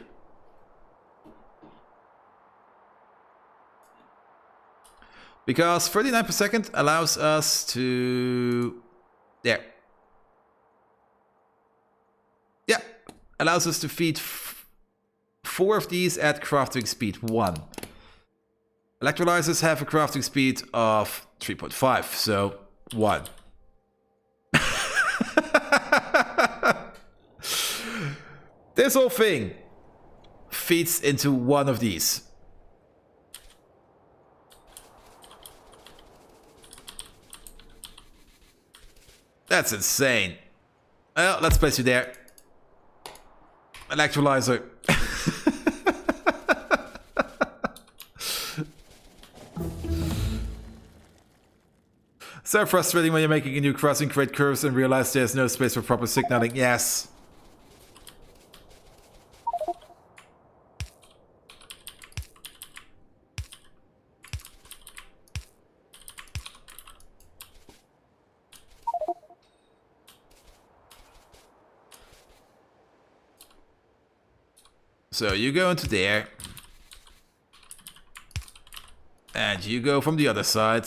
Because 39 per second allows us to... There. Yeah. Allows us to feed 4 of these at crafting speed 1. Electrolyzers have a crafting speed of 3.5, so 1. This whole thing feeds into one of these. That's insane. Well, let's place you there. Electrolyzer. So frustrating when you're making a new crossing, create curves and realize there's no space for proper signaling. Yes. So you go into there. And you go from the other side.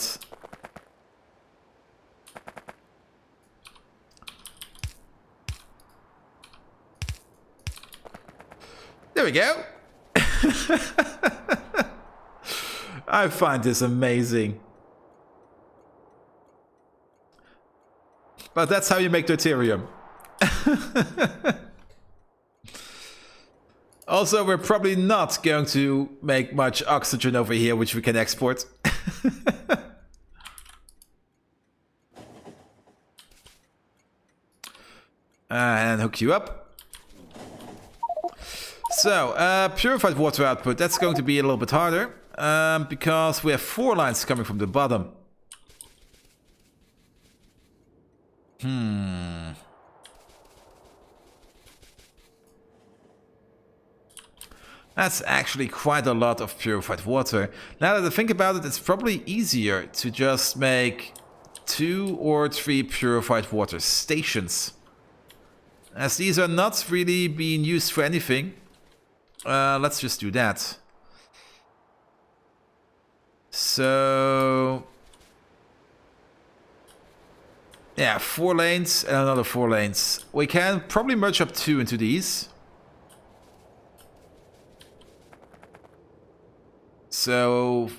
There we go. I find this amazing. But that's how you make deuterium. Also, we're probably not going to make much oxygen over here, which we can export. And hook you up. So, purified water output, that's going to be a little bit harder. Because we have 4 lines coming from the bottom. That's actually quite a lot of purified water. Now that I think about it, it's probably easier to just make 2 or 3 purified water stations. As these are not really being used for anything, let's just do that. So... yeah, 4 lanes and another 4 lanes. We can probably merge up 2 into these. So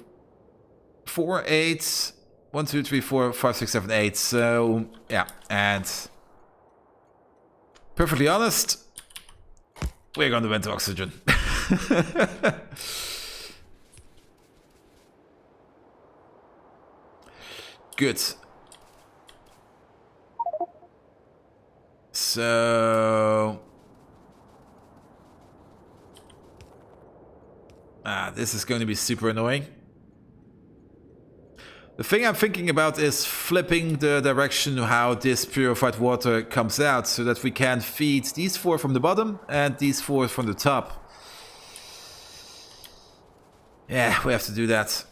4, 8, 1, 2, 3, 4, 5, 6, 7, 8. So yeah, and perfectly honest, we're going to vent oxygen. Good. So this is going to be super annoying. The thing I'm thinking about is flipping the direction of how this purified water comes out so that we can feed these 4 from the bottom and these 4 from the top. Yeah, we have to do that.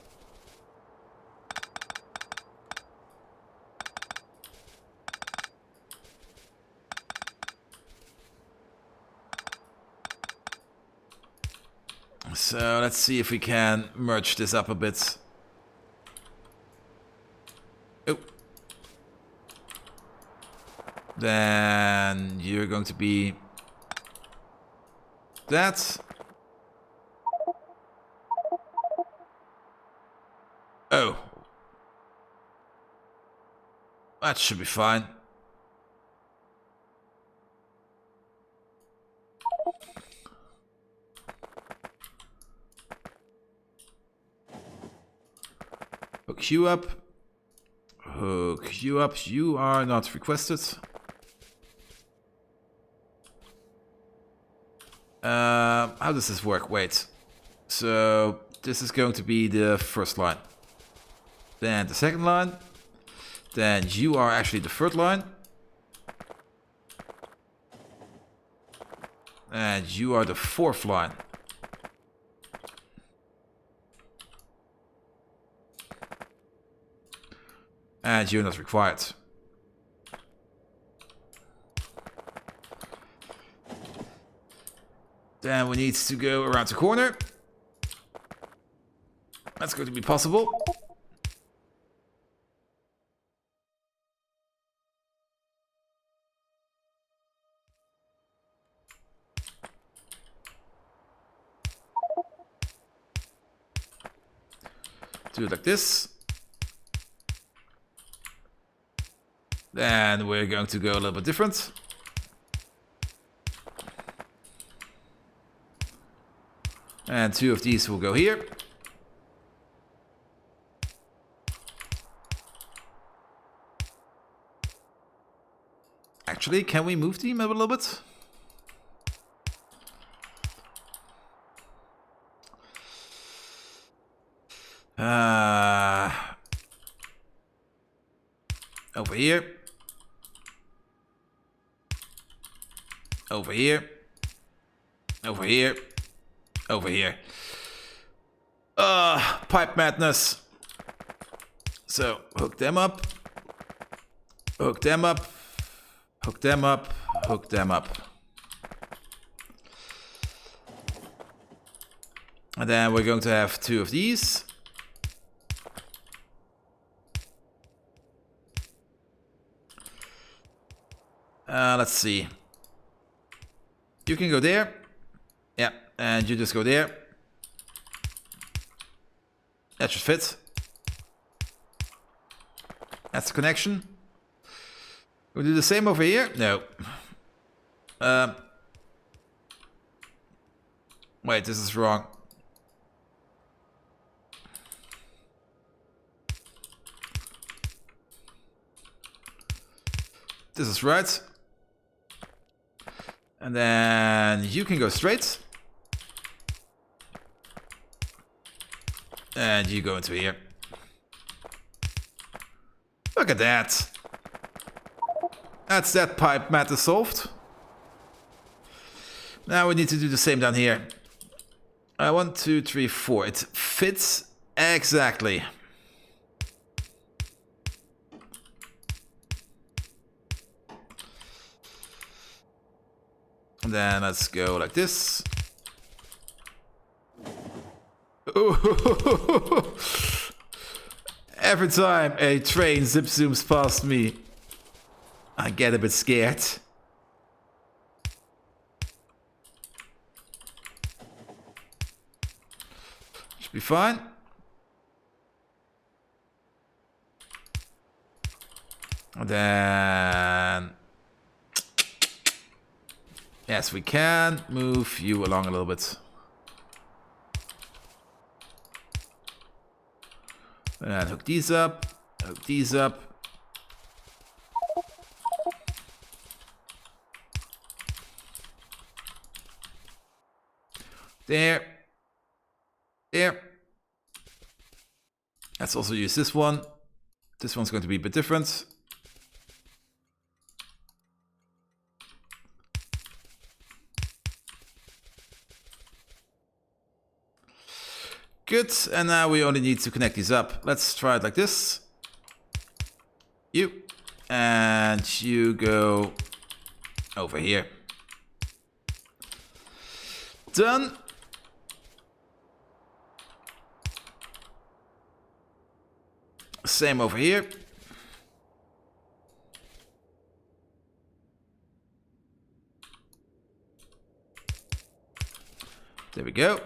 So let's see if we can merge this up a bit. Oh. Then you're going to be that. Oh. That should be fine. Hook you up. Hook you up. You are not requested. How does this work? Wait. So this is going to be the first line. Then the second line. Then you are actually the third line. And you are the fourth line. And you're not required. Then we need to go around the corner. That's going to be possible. Do it like this. Then we're going to go a little bit different. And two of these will go here. Actually, can we move them a little bit? Over here. Over here. Over here. Over here. Pipe madness. So, hook them up. Hook them up. Hook them up. Hook them up. And then we're going to have two of these. Let's see. You can go there. Yeah, and you just go there. That should fit. That's the connection. We'll do the same over here. No. Wait, this is wrong. This is right. And then you can go straight. And you go into here. Look at that. That's that pipe matter solved. Now we need to do the same down here. 1, 2, 3, 4. It fits exactly. And then let's go like this. Every time a train zip zooms past me, I get a bit scared. Should be fine. And then... yes, we can move you along a little bit. And hook these up. Hook these up. There. There. Let's also use this one. This one's going to be a bit different. Good, and now we only need to connect these up. Let's try it like this. You. And you go over here. Done. Same over here. There we go.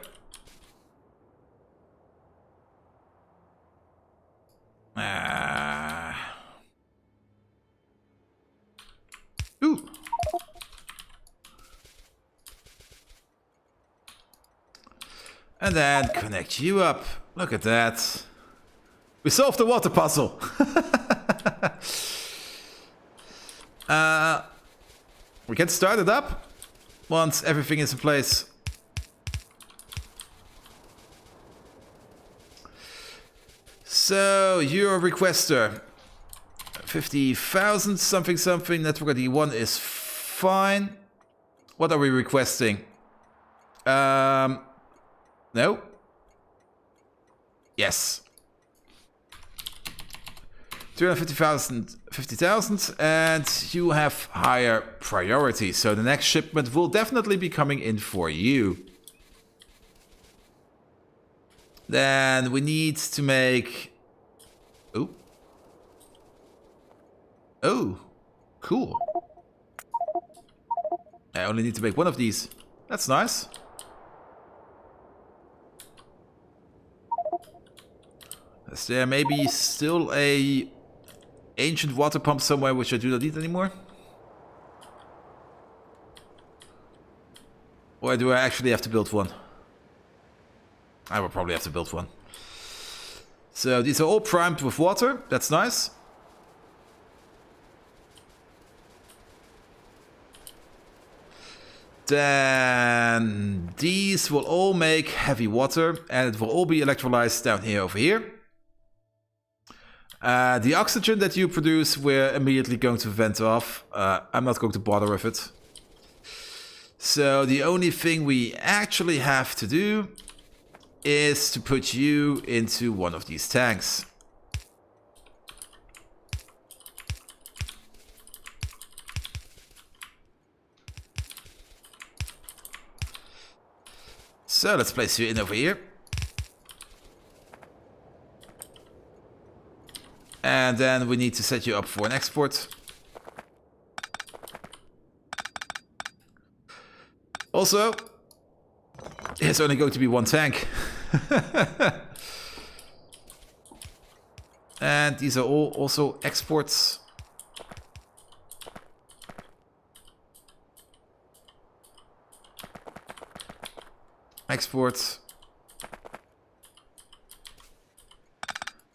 Ooh. And then connect you up. Look at that. We solved the water puzzle. We can start it up once everything is in place. So, you're a requester. 50,000 something something. Network ID 1 is fine. What are we requesting? No? Yes. 250,000, 50,000, and you have higher priority. So the next shipment will definitely be coming in for you. Then we need to make... Oh. Oh, cool. I only need to make one of these. That's nice. Is there maybe still a ancient water pump somewhere which I do not need anymore? Or do I actually have to build one? I will probably have to build one. So these are all primed with water. That's nice. Then these will all make heavy water, and it will all be electrolyzed down here over here. The oxygen that you produce, we're immediately going to vent off. I'm not going to bother with it. So the only thing we actually have to do is to put you into one of these tanks. So let's place you in over here. And then we need to set you up for an export. Also, it's only going to be one tank. And these are all also exports. Exports.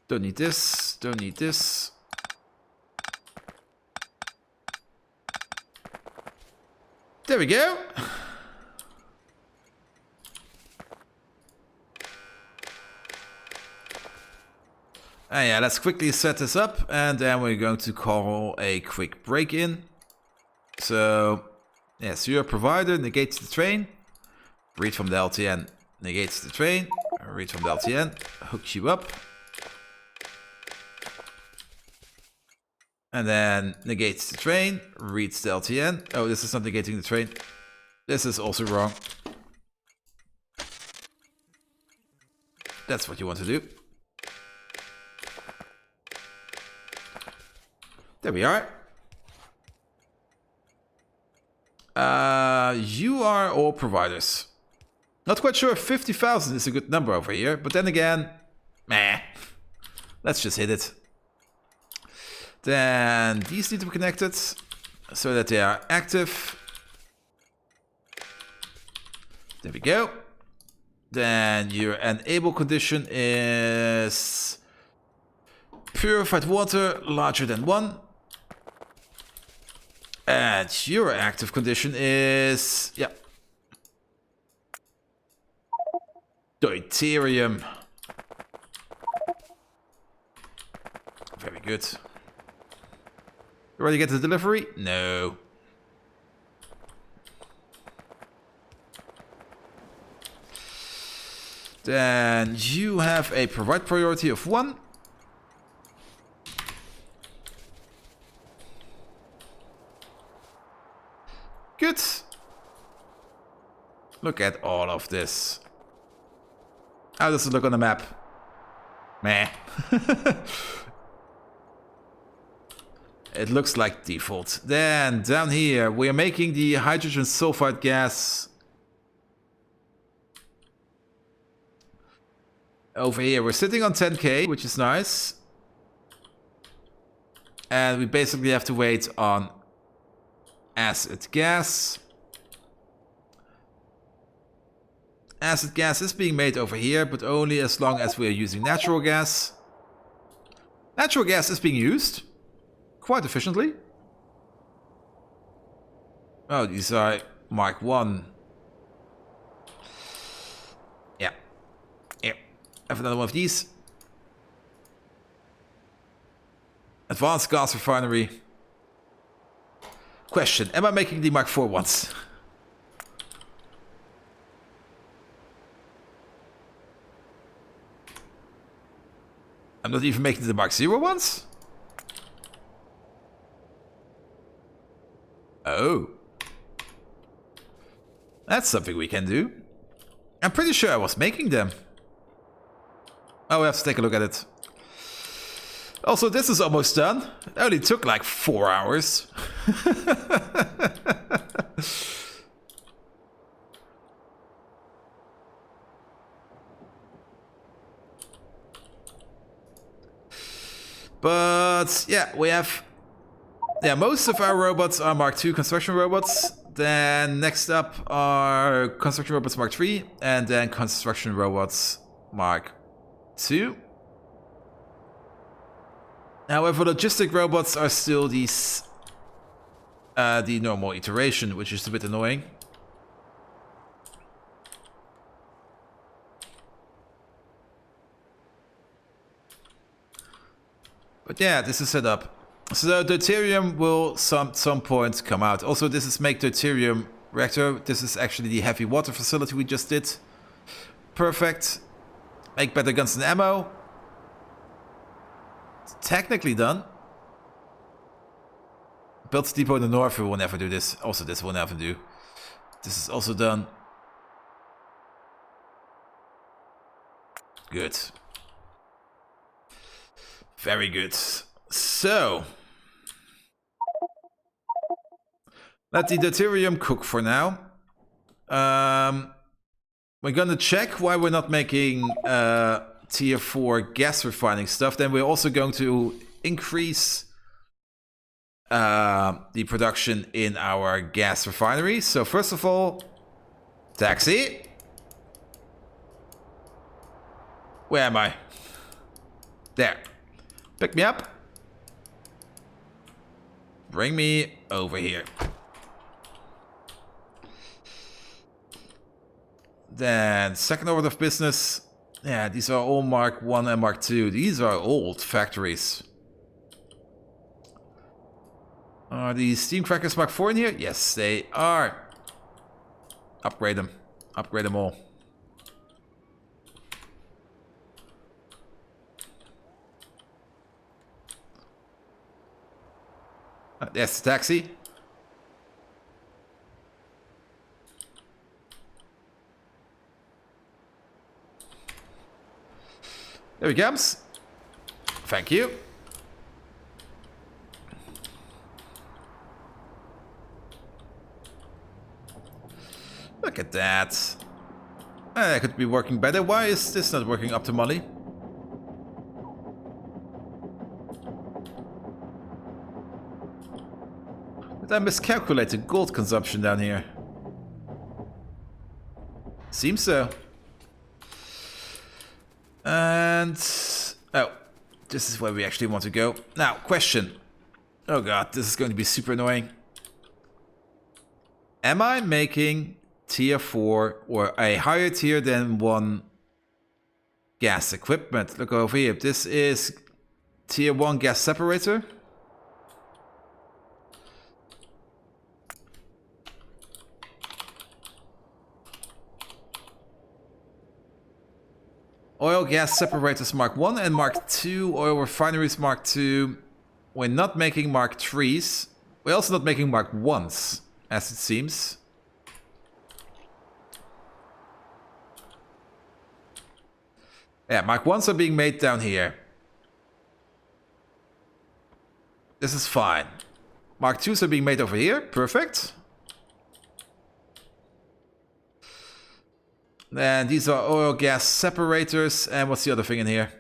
Don't need this, don't need this. There we go. And yeah, let's quickly set this up, and then we're going to call a quick break-in. So, yes, your provider negates the train. Read from the LTN negates the train. Read from the LTN, hooks you up. And then negates the train, reads the LTN. Oh, this is not negating the train. This is also wrong. That's what you want to do. There we are. You are all providers. Not quite sure if 50,000 is a good number over here, but then again, meh. Let's just hit it. Then these need to be connected so that they are active. There we go. Then your enable condition is purified water larger than 1. And your active condition is, yeah, deuterium. Very good. You ready to get the delivery? No. Then you have a provide priority of 1. Good. Look at all of this. How does it look on the map? Meh. It looks like default. Then down here we are making the hydrogen sulfide gas. Over here we're sitting on 10k, which is nice. And we basically have to wait on acid gas. Acid gas is being made over here, but only as long as we are using natural gas. Natural gas is being used quite efficiently. Oh, these are Mark 1. Yeah. Yeah. Have another one of these. Advanced gas refinery. Question, am I making the Mark 4 ones? I'm not even making the Mark 0 ones? Oh. That's something we can do. I'm pretty sure I was making them. Oh, we have to take a look at it. Also, this is almost done. It only took like 4 hours. But yeah, we have... Yeah, most of our robots are Mark II construction robots. Then next up are construction robots Mark III. And then construction robots Mark II. However, logistic robots are still these... the normal iteration, which is a bit annoying. But yeah, this is set up. So the deuterium will some point come out. Also, this is make deuterium reactor. This is actually the heavy water facility we just did. Perfect. Make better guns and ammo. It's technically done. Build depot in the north will never do this. Also, this will never do. This is also done. Good. Very good. So, let the deuterium cook for now. We're gonna check why we're not making tier 4 gas refining stuff. Then we're also going to increase the production in our gas refinery. So first of all, taxi. Where am I? There. Pick me up. Bring me over here. Then second order of business. Yeah, these are all Mark 1 and Mark 2. These are old factories. Are these steam crackers Mark 4 in here? Yes, they are. Upgrade them. Upgrade them all. There's the taxi. There he comes. Thank you. Look at that. That could be working better. Why is this not working optimally? Did I miscalculate the gold consumption down here? Seems so. And... oh, this is where we actually want to go. Now, question. Oh god, this is going to be super annoying. Am I making tier 4 or a higher tier than 1 gas equipment? Look over here. This is tier 1 gas separator. oil gas separators Mark 1 and Mark 2 oil refineries Mark 2. We're not making Mark 3s. We're also not making Mark 1s, as it seems. Yeah, Mark 1s are being made down here. This is fine. Mark 2s are being made over here. Perfect. And these are oil gas separators. And what's the other thing in here?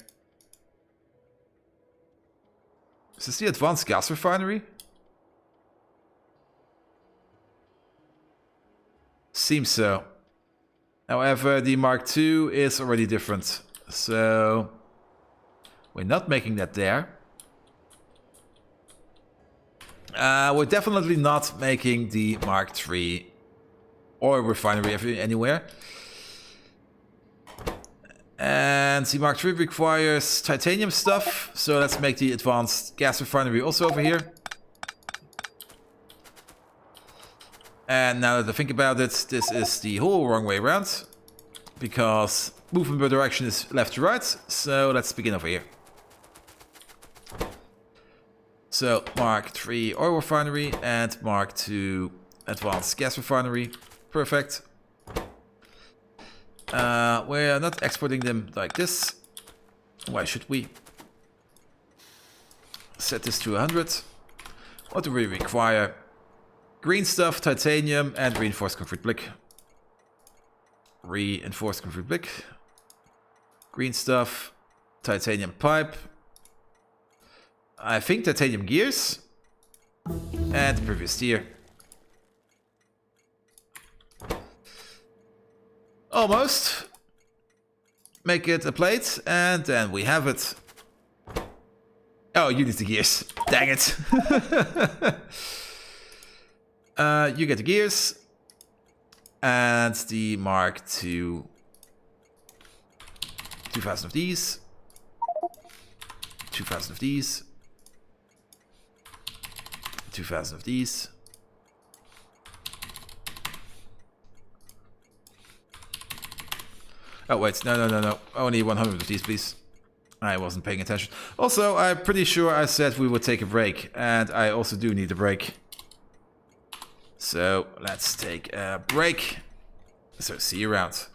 Is this the advanced gas refinery? Seems so. However, the Mark II is already different. So we're not making that there. We're definitely not making the Mark III oil refinery anywhere. And the Mark III requires titanium stuff, so let's make the advanced gas refinery also over here. And now that I think about it, this is the whole wrong way around, because movement direction is left to right, so let's begin over here. So Mark III oil refinery and Mark II advanced gas refinery. Perfect. We're not exporting them like this. Why should we? Set this to 100. What do we require? Green stuff, titanium, and reinforced concrete brick. Reinforced concrete brick. Green stuff, titanium pipe. I think titanium gears. And the previous tier. Almost. Make it a plate, and then we have it. Oh, you need the gears. Dang it. You get the gears. And the Mark II. 2,000 of these. 2,000 of these. 2,000 of these. Oh, wait. No. Only 100 of these, please. I wasn't paying attention. Also, I'm pretty sure I said we would take a break. And I also do need a break. So, let's take a break. So, see you around.